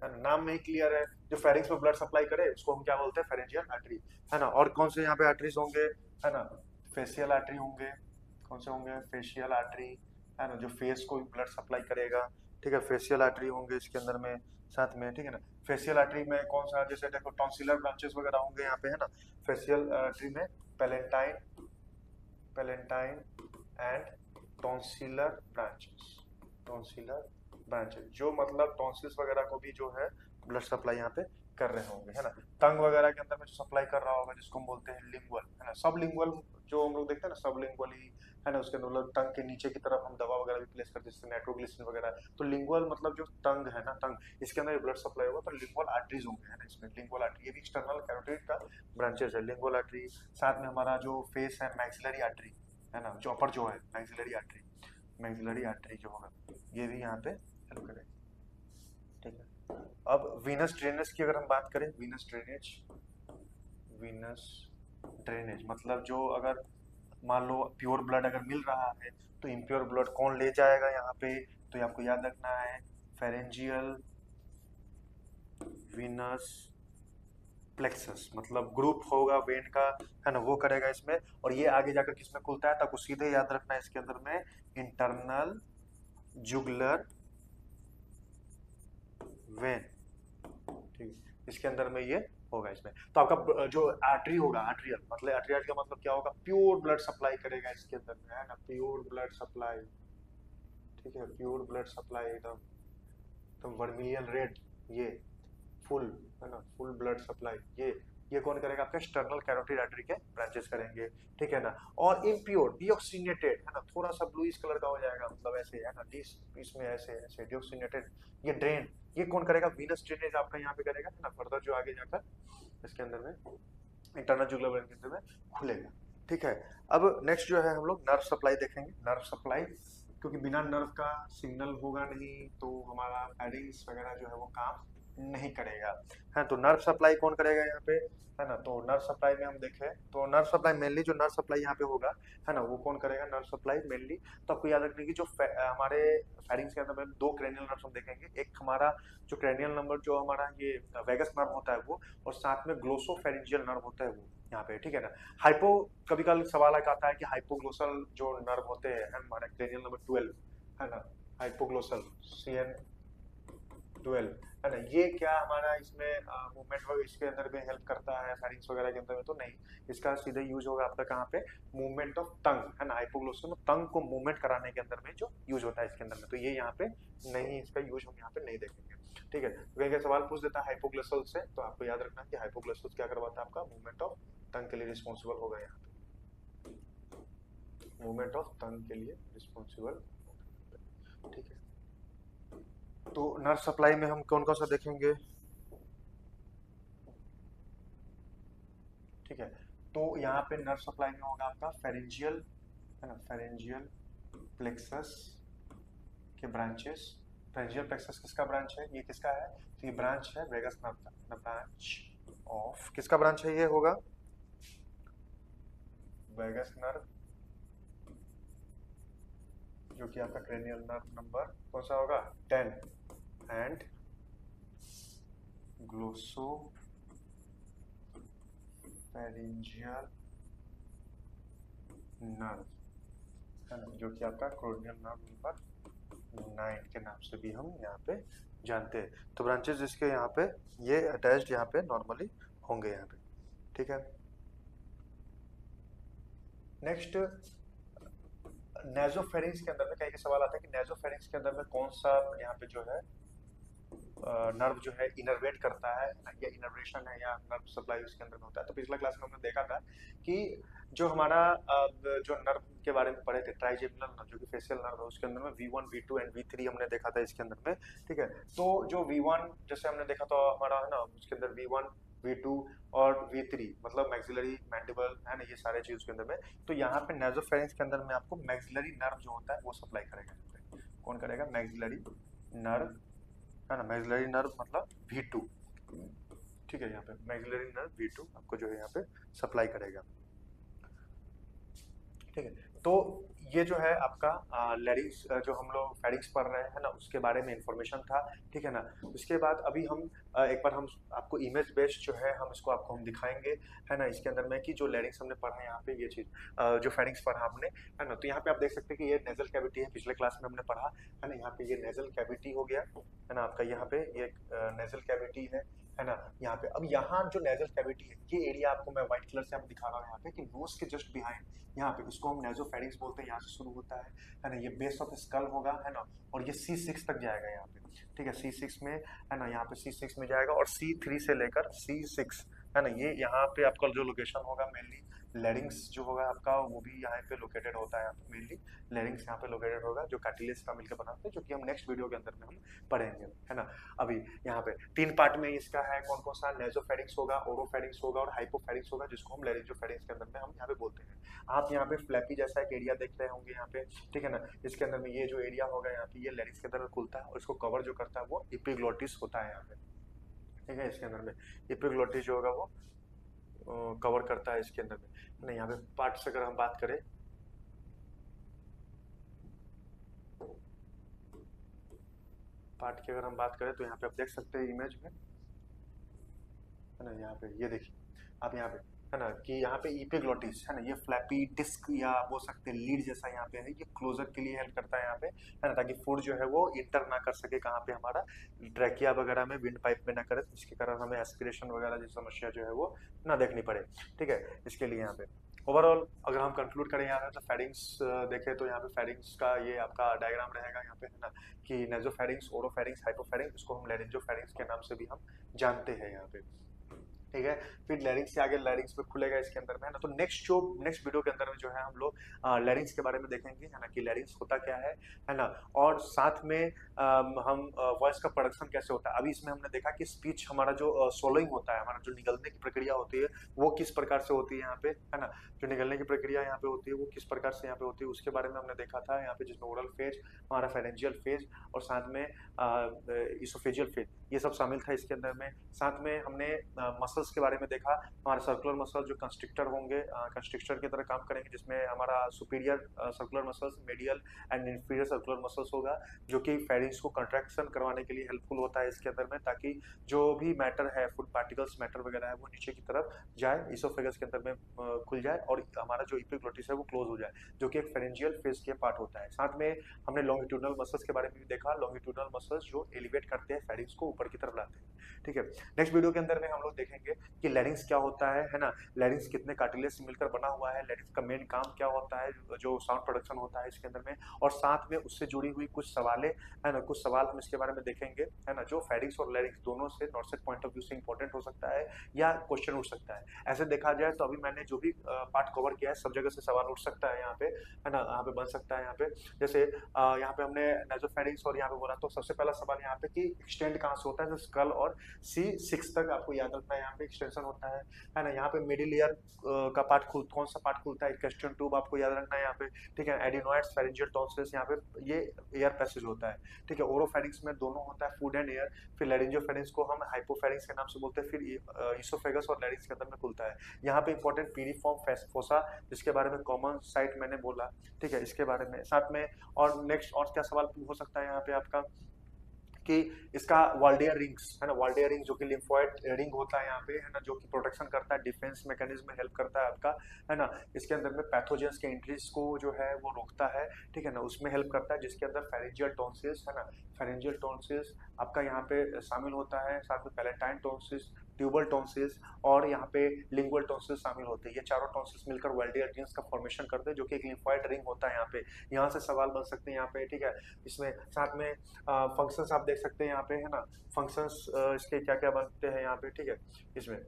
है ना, नाम में ही क्लियर है, जो फेरिंग्स में ब्लड सप्लाई करे उसको हम क्या बोलते हैं, फेरेंजियल आर्टरी, है ना। और कौन से यहाँ पे आर्टरीज होंगे, है ना, फेशियल आर्टरी होंगे, कौन से होंगे, फेशियल आर्टरी, है ना, जो फेस को ब्लड सप्लाई करेगा, ठीक है, फेशियल आर्टरी होंगे इसके अंदर में साथ में, ठीक है ना। फेशियल आर्टरी में कौन सा, जैसे देखो टॉन्सिलर ब्रांचेस वगैरह होंगे यहाँ पे, है ना, फेशियल आर्टरी में palatine, palatine and tonsillar branches, tonsillar branches, जो मतलब टॉन्सिल्स वगैरह को भी जो है ब्लड सप्लाई यहाँ पे कर रहे होंगे, है ना। टंग वगैरह के अंदर में जो सप्लाई कर रहा होगा जिसको हम बोलते हैं लिंगुअल, है ना, सब लिंगुअल, जो हम लोग देखते हैं ना सब लिंगुअली, है ना, उसके अंदर मतलब टंग के नीचे की तरफ हम दवा वगैरह भी प्लेस करते हैं जैसे नाइट्रोग्लिसरीन वगैरह, तो लिंगुअल मतलब जो टंग है ना, टंग इसके अंदर ब्लड सप्लाई होगा तो लिंगुअल आर्टरीज होंगे, है ना, इसमें लिंगुअल आर्टरी, ये भी एक्सटर्नल कैरोटिड का ब्रांचेस है, लिंगुअल आर्टरी। साथ में हमारा जो फेस है मैक्सिलरी आर्टरी, है ना, जो अपर जो है मैक्सिलरी आर्टरी, मैक्सिलरी आर्टरी जो होगा ये भी यहाँ पे हेल्प करेगा, ठीक है। अब वीनस ड्रेनेज की अगर हम बात करें, वीनस ड्रेनेज, वीनस ड्रेनेज मतलब जो अगर मान लो प्योर ब्लड अगर मिल रहा है तो इम्प्योर ब्लड कौन ले जाएगा यहाँ पे, तो ये आपको याद रखना है, फेरेंजियल वीनस प्लेक्सस, मतलब ग्रुप होगा वेन का, है ना, वो करेगा इसमें, और ये आगे जाकर किसमें खुलता है तो आपको सीधे याद रखना है इसके अंदर में इंटरनल जुगुलर वेन, ठीक, इसके अंदर में ये होगा इसमें, तो आपका जो आर्टरी होगा, आर्टरियल मतलब आर्टरियल का मतलब क्या होगा, प्योर ब्लड सप्लाई करेगा इसके अंदर में, है ना, प्योर ब्लड सप्लाई, ठीक है, प्योर ब्लड सप्लाई एकदम एकदम वर्मिलियन रेड, ये फुल, है ना, फुल ब्लड सप्लाई, ये कौन करेगा, आपका एक्सटर्नल कैरोटिड आर्टरी के ब्रांचेस करेंगे, ठीक है ना। और इम्प्योर डिऑक्सीनेटेड, है ना, थोड़ा सा ब्लूइश कलर का हो जाएगा, मतलब ऐसे, है ना, इसमें ऐसे ऐसे डिऑक्सीनेटेड, ये ड्रेन, ये कौन करेगा, वीनस ड्रेनेज आपका यहाँ पे करेगा, है ना, फर्दर जो आगे जाकर इसके अंदर में इंटरनल जुगुलर वेन के अंदर में खुलेगा, ठीक है। अब नेक्स्ट जो है हम लोग नर्व सप्लाई देखेंगे, नर्व सप्लाई, क्योंकि बिना नर्व का सिग्नल होगा नहीं तो हमारा फेरिंग्स वगैरह जो है वो काम नहीं करेगा, है, तो नर्व सप्लाई कौन करेगा यहाँ पे, है ना, तो नर्व सप्लाई में हम देखें तो नर्व सप्लाई मेनली जो नर्व सप्लाई यहाँ पे होगा, है ना, वो कौन करेगा, नर्व सप्लाई मेनली, तो आपको याद रखने की जो हमारे फेरिंग्स के अंदर में दो क्रेनियल नर्व हम देखेंगे, एक हमारा जो क्रेनियल नंबर जो हमारा ये वेगस नर्व होता है वो, और साथ में ग्लोसोफेरिंजियल नर्व होता है वो यहाँ पे, ठीक है ना। हाइपो, कभी कभी सवाल आता है कि हाइपोग्लोसल जो नर्व होते हैं हमारे क्रेनियल नंबर 12, है ना, हाइपोग्लोसल CN12, है ना, ये क्या हमारा इसमें मूवमेंट वगैरह इसके अंदर में हेल्प करता है फेरिंग्स वगैरह के अंदर में, तो नहीं, इसका सीधे यूज होगा आपका कहाँ पे, मूवमेंट ऑफ टंग, है ना, हाइपोग्लोसल में टंग को मूवमेंट कराने के अंदर में जो यूज होता है इसके अंदर में, तो ये यहाँ पे नहीं, इसका यूज हम यहाँ पे नहीं देखेंगे, ठीक है। कहीं सवाल पूछ देता है हाइपोग्लोसल से, तो आपको याद रखना है कि हाइपोग्लोसल क्या करवाता है, आपका मूवमेंट ऑफ टंग के लिए रिस्पॉन्सिबल होगा, यहाँ पे मूवमेंट ऑफ टंग के लिए रिस्पॉन्सिबल, ठीक है। तो नर्व सप्लाई में हम कौन कौन सा देखेंगे, ठीक है, तो यहाँ पे नर्व सप्लाई में होगा आपका फेरेंजियल, है ना, फेरेंजियल प्लेक्सस के ब्रांचेस, फेरेंजियल प्लेक्सस किसका ब्रांच है, ये किसका है, तो ये ब्रांच है वेगस नर्व का, ब्रांच ऑफ किसका ब्रांच है, ये होगा वेगस नर्व, जो कि आपका क्रेनियल नर्व नंबर कौन सा होगा 10, एंड ग्लोसो फेरेंजियल नर्व, है ना, जो कि आपका क्रेनियल नर्व नंबर 9 के नाम से भी हम यहाँ पे जानते हैं, तो ब्रांचेस इसके यहाँ पे ये अटैच्ड यहाँ पे नॉर्मली होंगे यहाँ पे, ठीक है। नेक्स्ट नेजोफेरिंग्स के अंदर में कई सवाल आता है कि नेजोफेरिंग्स के अंदर में कौन सा यहाँ पे जो है नर्व जो है इनर्वेट करता है या इनर्वेशन है या नर्व सप्लाई उसके अंदर में होता है, तो पिछला क्लास में हमने देखा था कि जो हमारा जो नर्व के बारे में पढ़े थे ट्राइजेमिनल नर्व जो कि फेशियल नर्व है उसके अंदर में V1 V2 एंड V3 हमने देखा था इसके अंदर में, ठीक है। तो जो V1 जैसे हमने देखा तो हमारा है ना उसके अंदर V1 V2 और V3 मतलब मैक्सिलरी मैंडिबल है ना, ये सारे चीज उसके अंदर में, तो यहाँ पे नेजोफेरिंग्स के अंदर में आपको मैक्सिलरी नर्व जो होता है वो सप्लाई करेगा, कौन करेगा, मैक्सिलरी नर्व, है ना, मैक्सिलरी नर्व मतलब V2, ठीक है, यहाँ पे मैक्सिलरी नर्व V2 आपको जो है यहाँ पे सप्लाई करेगा, ठीक है। तो ये जो है आपका लैरिंक्स जो हम लोग फेरिंक्स पढ़ रहे हैं ना, उसके बारे में इंफॉर्मेशन था, ठीक है ना। उसके बाद अभी हम एक बार हम आपको इमेज बेस्ड जो है हम इसको आपको हम दिखाएंगे, है ना, इसके अंदर में कि जो लैरिंक्स हमने पढ़ा है यहाँ पे ये चीज जो फेरिंक्स पढ़ा हमने, है ना। तो यहाँ पे आप देख सकते हैं कि ये नेजल कैविटी है, पिछले क्लास में हमने पढ़ा, है ना। यहाँ पे ये नेजल कैविटी हो गया, है ना, आपका यहाँ पे ये नेजल कैविटी है ना। यहाँ पे अब यहाँ जो नेजल कैविटी है, ये एरिया आपको मैं व्हाइट कलर से आपको दिखा रहा हूँ यहाँ पे कि नोज के जस्ट बिहाइंड, यहाँ पे इसको हम नेजोफेरिंक्स बोलते हैं, यहाँ से शुरू होता है ना। ये बेस ऑफ स्कल होगा, है ना, और ये C6 तक जाएगा यहाँ पे, ठीक है, C6 में, है ना, यहाँ पे C6 में जाएगा, और C3 से लेकर C6, है ना, ये यहाँ पे आपका जो लोकेशन होगा मेनली लैरिंग्स जो होगा आपका, वो भी यहाँ पे लोकेटेड होता है, यहाँ पे मेनली लैरिंग्स यहाँ पे लोकेटेड होगा, जो कार्टिलेज का मिलकर बनाते हैं, जो कि हम नेक्स्ट वीडियो के अंदर में हम पढ़ेंगे, है ना। अभी यहाँ पे 3 पार्ट में इसका है, कौन कौन सा, नेजोफेरिंक्स होगा, ओरोफेरिंक्स होगा और हाइपोफेरिंक्स होगा, जिसको हम लैरिंजोफेरिंक्स के अंदर में हम यहाँ पे बोलते हैं। आप यहाँ पे फ्लैपी जैसा एक एरिया देख रहे होंगे यहाँ पे, ठीक है ना। इसके अंदर में ये जो एरिया होगा यहाँ पे, ये लैरिंक्स के अंदर में खुलता है, और इसको कवर जो करता है वो एपिग्लोटिस होता है यहाँ पे, ठीक है। इसके अंदर में एपिग्लोटिस जो होगा वो कवर करता है इसके अंदर में, नहीं। यहाँ पे पार्ट्स अगर हम बात करें, पार्ट की अगर हम बात करें, तो यहाँ पे आप देख सकते हैं इमेज में, है ना। यहाँ पे ये देखिए आप यहाँ पे, है ना, कि यहाँ पे एपिग्लोटिस, है ना, ये फ्लैपी डिस्क या बोल सकते हैं लीड जैसा यहाँ पे है, ये क्लोजर के लिए हेल्प करता है यहाँ पे, है ना, ताकि फूड जो है वो इंटर ना कर सके कहाँ पे, हमारा ट्रैकिया वगैरह में, विंड पाइप में ना करे, जिसके कारण हमें एस्पिरेशन वगैरह जैसी समस्या जो है वो ना देखनी पड़े, ठीक है। इसके लिए यहाँ पे ओवरऑल अगर हम कंक्लूड करें यहाँ पे, तो फेरिंग्स देखें तो यहाँ पे फेरिंग्स का ये आपका डायग्राम रहेगा यहाँ पे, है ना, कि नेजोफेरिंग्स, ओरोफेरिंग्स, हाइपोफेरिंग्स, इसको हम लैरिंजोफेरिंग्स के नाम से भी हम जानते हैं यहाँ पे, ठीक है। फिर लैरिंग्स से आगे लैरिंग्स में खुलेगा इसके अंदर में, है ना। तो नेक्स्ट वीडियो के अंदर में जो है हम लोग लैरिंग्स के बारे में देखेंगे, है ना, कि लैरिंग्स होता क्या है ना, और साथ में हम वॉइस का प्रोडक्शन कैसे होता है। अभी इसमें हमने देखा कि स्पीच हमारा जो सोलोइंग होता है, हमारा जो निगलने की प्रक्रिया होती है, वो किस प्रकार से होती है यहाँ पे, है ना। जो निगलने की प्रक्रिया यहाँ पे होती है वो किस प्रकार से यहाँ पे होती है, उसके बारे में हमने देखा था यहाँ पे, जिसमें ओरल फेज, हमारा फेरेंजियल फेज, और साथ में इसोफेजियल फेज, ये सब शामिल था इसके अंदर में। साथ में हमने मसल्स के बारे में देखा, हमारे सर्कुलर मसल जो कंस्ट्रिक्टर होंगे, कंस्ट्रिक्टर की तरह काम करेंगे, जिसमें हमारा superior circular muscles, medial and inferior circular muscles होगा, जो कि फेरिंग्स को कंट्रैक्शन करवाने के लिए हेल्पफुल होता है इसके अंदर में, ताकि जो भी मैटर है, फूड पार्टिकल्स मैटर वगैरह है, वो नीचे की तरफ जाए, इसोफेगस के अंदर में खुल जाए, और हमारा जो एपिग्लोटिस है वो क्लोज हो जाए, जो कि एक फेरेंजियल फेज के पार्ट होता है। साथ में हमने लॉन्गिट्यूडनल मसल्स के बारे में भी देखा, लॉन्गिट्यूडनल मसल्स जो एलिवेट करते हैं फेरिंग्स को ऊपर की तरफ लाते हैं, ठीक है। नेक्स्ट वीडियो के अंदर में हम लोग देखेंगे कि लैरिंग्स क्या होता है ना, लैरिंग्स कितने कार्टिलेज से मिलकर बना हुआ है, लैरिंग्स का मेन काम क्या होता है, जो साउंड प्रोडक्शन होता है इसके अंदर में, और साथ में उससे जुड़ी हुई कुछ सवालें, है ना, कुछ सवाल हम इसके बारे में देखेंगे, है ना, जो फेरिंग्स और लैरिंग्स दोनों से नॉर्सेट पॉइंट ऑफ व्यू से इंपॉर्टेंट हो सकता है, या क्वेश्चन उठ सकता है। ऐसे देखा जाए तो अभी मैंने जो भी पार्ट कवर किया है, सब जगह से सवाल उठ सकता है यहाँ पे, है ना, यहाँ पे बन सकता है यहाँ पे। जैसे यहाँ पे हमने नेजोफेरिंग्स और यहाँ पे बोला, तो सबसे पहला सवाल यहाँ पे कि एक्सटेंड कहाँ से होता है, तो स्कल और C6 तक आपको याद रखना है, यहाँ पे एक्सटेंशन होता है ना। यहाँ पे मिडिल ईयर का पार्ट कौन सा पार्ट खुलता है, क्वेश्चन ट्यूब आपको याद रखना है यहाँ पे, ठीक है। एडिनोइड्स, फेरिंजियल टॉन्सिल्स, यहाँ पे ये एयर पैसेज होता है, ठीक है। ओरोफेरिंग्स में दोनों होता है, फूड एंड एयर। फिर लैरिंजियोफेरिंग्स को हम हाइपोफेरिंग्स के नाम से बोलते हैं, फिर इसोफेगस और लैरिंग्स के अंदर में खुलता है। यहाँ पे इंपॉर्टेंट पीरिफॉर्म फोसा, जिसके बारे में कॉमन साइट मैंने बोला, ठीक है, इसके बारे में साथ में। और नेक्स्ट और क्या सवाल हो सकता है यहाँ पे आपका, कि इसका वाल्डियर रिंग्स, है ना, वाल्डियर रिंग जो कि लिम्फोइड रिंग होता है यहाँ पे, है ना, जो कि प्रोटेक्शन करता है, डिफेंस मैकेनिज्म में हेल्प करता है आपका, है ना। इसके अंदर में पैथोजेंस के एंट्रीज को जो है वो रोकता है, ठीक है ना, उसमें हेल्प करता है, जिसके अंदर फेरेंजियल टॉन्सिल्स, है ना, फेरेंजियल टॉन्सिल्स आपका यहाँ पे शामिल होता है, साथ में पैलेटाइन टॉन्सिल्स, ट्यूबल टॉन्सिल्स और यहाँ पे लिंगुअल टॉन्सिल्स शामिल होते हैं। ये चारों टॉन्सिल्स मिलकर वाल्डियर रिंग्स का फॉर्मेशन करते हैं, जो कि एक लिम्फोइड रिंग होता है यहाँ पे। यहाँ से सवाल बन सकते हैं यहाँ पे, ठीक है। इसमें साथ में फंक्शंस आप देख सकते हैं यहाँ पे, है ना, फंक्शंस इसके क्या क्या बनते हैं यहाँ पे, ठीक है। इसमें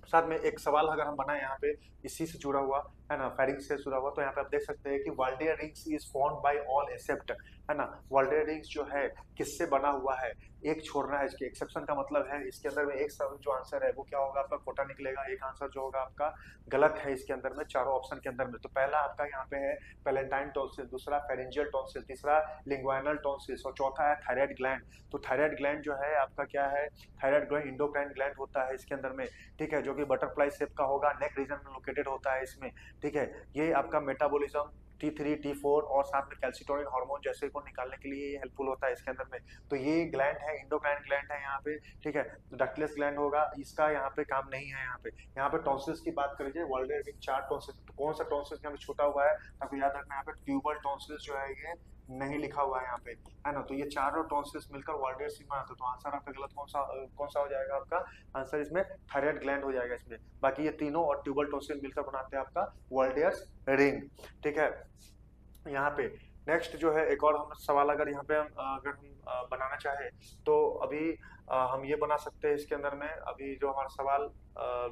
साथ में एक सवाल अगर हम बनाए यहाँ पे इसी से जुड़ा हुआ, है ना, फेरिंग्स से जुड़ा हुआ, तो यहाँ पे आप देख सकते हैं कि Waldeyer rings is formed by all except, है ना। वॉल्टेरिंग्स जो है किससे बना हुआ है, एक छोड़ना है, इसके एक्सेप्शन का मतलब है इसके अंदर में एक सब जो आंसर है वो क्या होगा आपका खोटा निकलेगा, एक आंसर जो होगा आपका गलत है इसके अंदर में चारों ऑप्शन के अंदर में। तो पहला आपका यहाँ पे है पेलेंटाइन टॉन्सिल, दूसरा फेरेंजियल टॉन्सिल, तीसरा लिंग्वाइनल टॉन्सिल और चौथा है थायराइड ग्लैंड। तो थायराइड ग्लैंड जो है आपका क्या है, थायराइड ग्लैंड इंडोक्राइन ग्लैंड होता है इसके अंदर में, ठीक है, जो कि बटरफ्लाई शेप का होगा, नेक रीजन में लोकेटेड होता है इसमें, ठीक है। ये आपका मेटाबॉलिज्म T3 T4 और साथ में कैल्सिटोनिन हार्मोन जैसे को निकालने के लिए हेल्पफुल होता है इसके अंदर में। तो ये ग्लैंड है, इंडोक्राइन ग्लैंड है यहाँ पे, ठीक है। तो डक्टलेस ग्लैंड होगा, इसका यहाँ पे काम नहीं है। यहाँ पे टॉन्सिल्स की बात करें, वर्ल्ड में 4 टॉन्सिल्स, तो कौन सा टॉन्सिल्स यहाँ पे छूटा हुआ है आपको याद रखना, यहाँ पे ट्यूबल टॉन्सिल्स जो है ये नहीं लिखा हुआ है यहाँ पे, है ना। तो ये चारों टॉन्सिल्स मिलकर वर्ल्ड में आता है। तो आंसर आपका गलत कौन सा हो जाएगा, आपका आंसर इसमें थायराइड ग्लैंड हो जाएगा इसमें। बाकी ये तीनों और ट्यूबल टॉन्सिल मिलकर बनाते हैं आपका वर्ल्डियर्स रिंग, ठीक है। यहाँ पे नेक्स्ट जो है एक और हम सवाल अगर यहाँ पे अगर हम बनाना चाहे तो अभी हम ये बना सकते हैं इसके अंदर में। अभी जो हमारा सवाल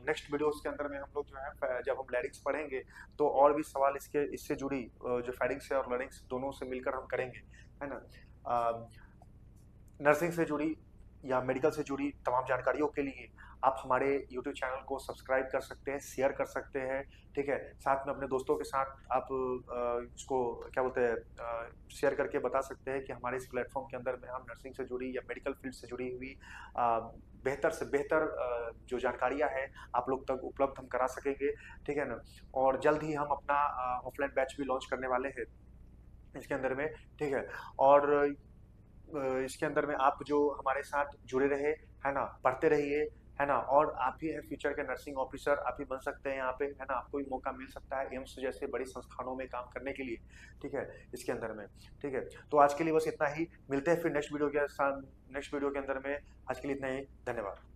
नेक्स्ट वीडियोस के अंदर में हम लोग जो है जब हम लैरिंग्स पढ़ेंगे तो और भी सवाल इससे जुड़ी जो फेरिंग्स है और लैरिंग्स दोनों से मिलकर हम करेंगे, है ना। नर्सिंग से जुड़ी या मेडिकल से जुड़ी तमाम जानकारियों के लिए आप हमारे YouTube चैनल को सब्सक्राइब कर सकते हैं, शेयर कर सकते हैं, ठीक है। साथ में अपने दोस्तों के साथ आप इसको क्या बोलते हैं शेयर करके बता सकते हैं कि हमारे इस प्लेटफॉर्म के अंदर में हम नर्सिंग से जुड़ी या मेडिकल फील्ड से जुड़ी हुई बेहतर से बेहतर जो जानकारियां हैं आप लोग तक उपलब्ध हम करा सकेंगे, ठीक है ना। और जल्द ही हम अपना ऑफलाइन बैच भी लॉन्च करने वाले हैं इसके अंदर में, ठीक है। और इसके अंदर में आप जो हमारे साथ जुड़े रहे, है ना, पढ़ते रहिए, है ना। और आप भी है फ्यूचर के नर्सिंग ऑफिसर, आप भी बन सकते हैं यहाँ पे, है ना। आपको भी मौका मिल सकता है एम्स जैसे बड़ी संस्थानों में काम करने के लिए, ठीक है, इसके अंदर में, ठीक है। तो आज के लिए बस इतना ही, मिलते हैं फिर नेक्स्ट वीडियो के साथ, नेक्स्ट वीडियो के अंदर में। आज के लिए इतना ही, धन्यवाद।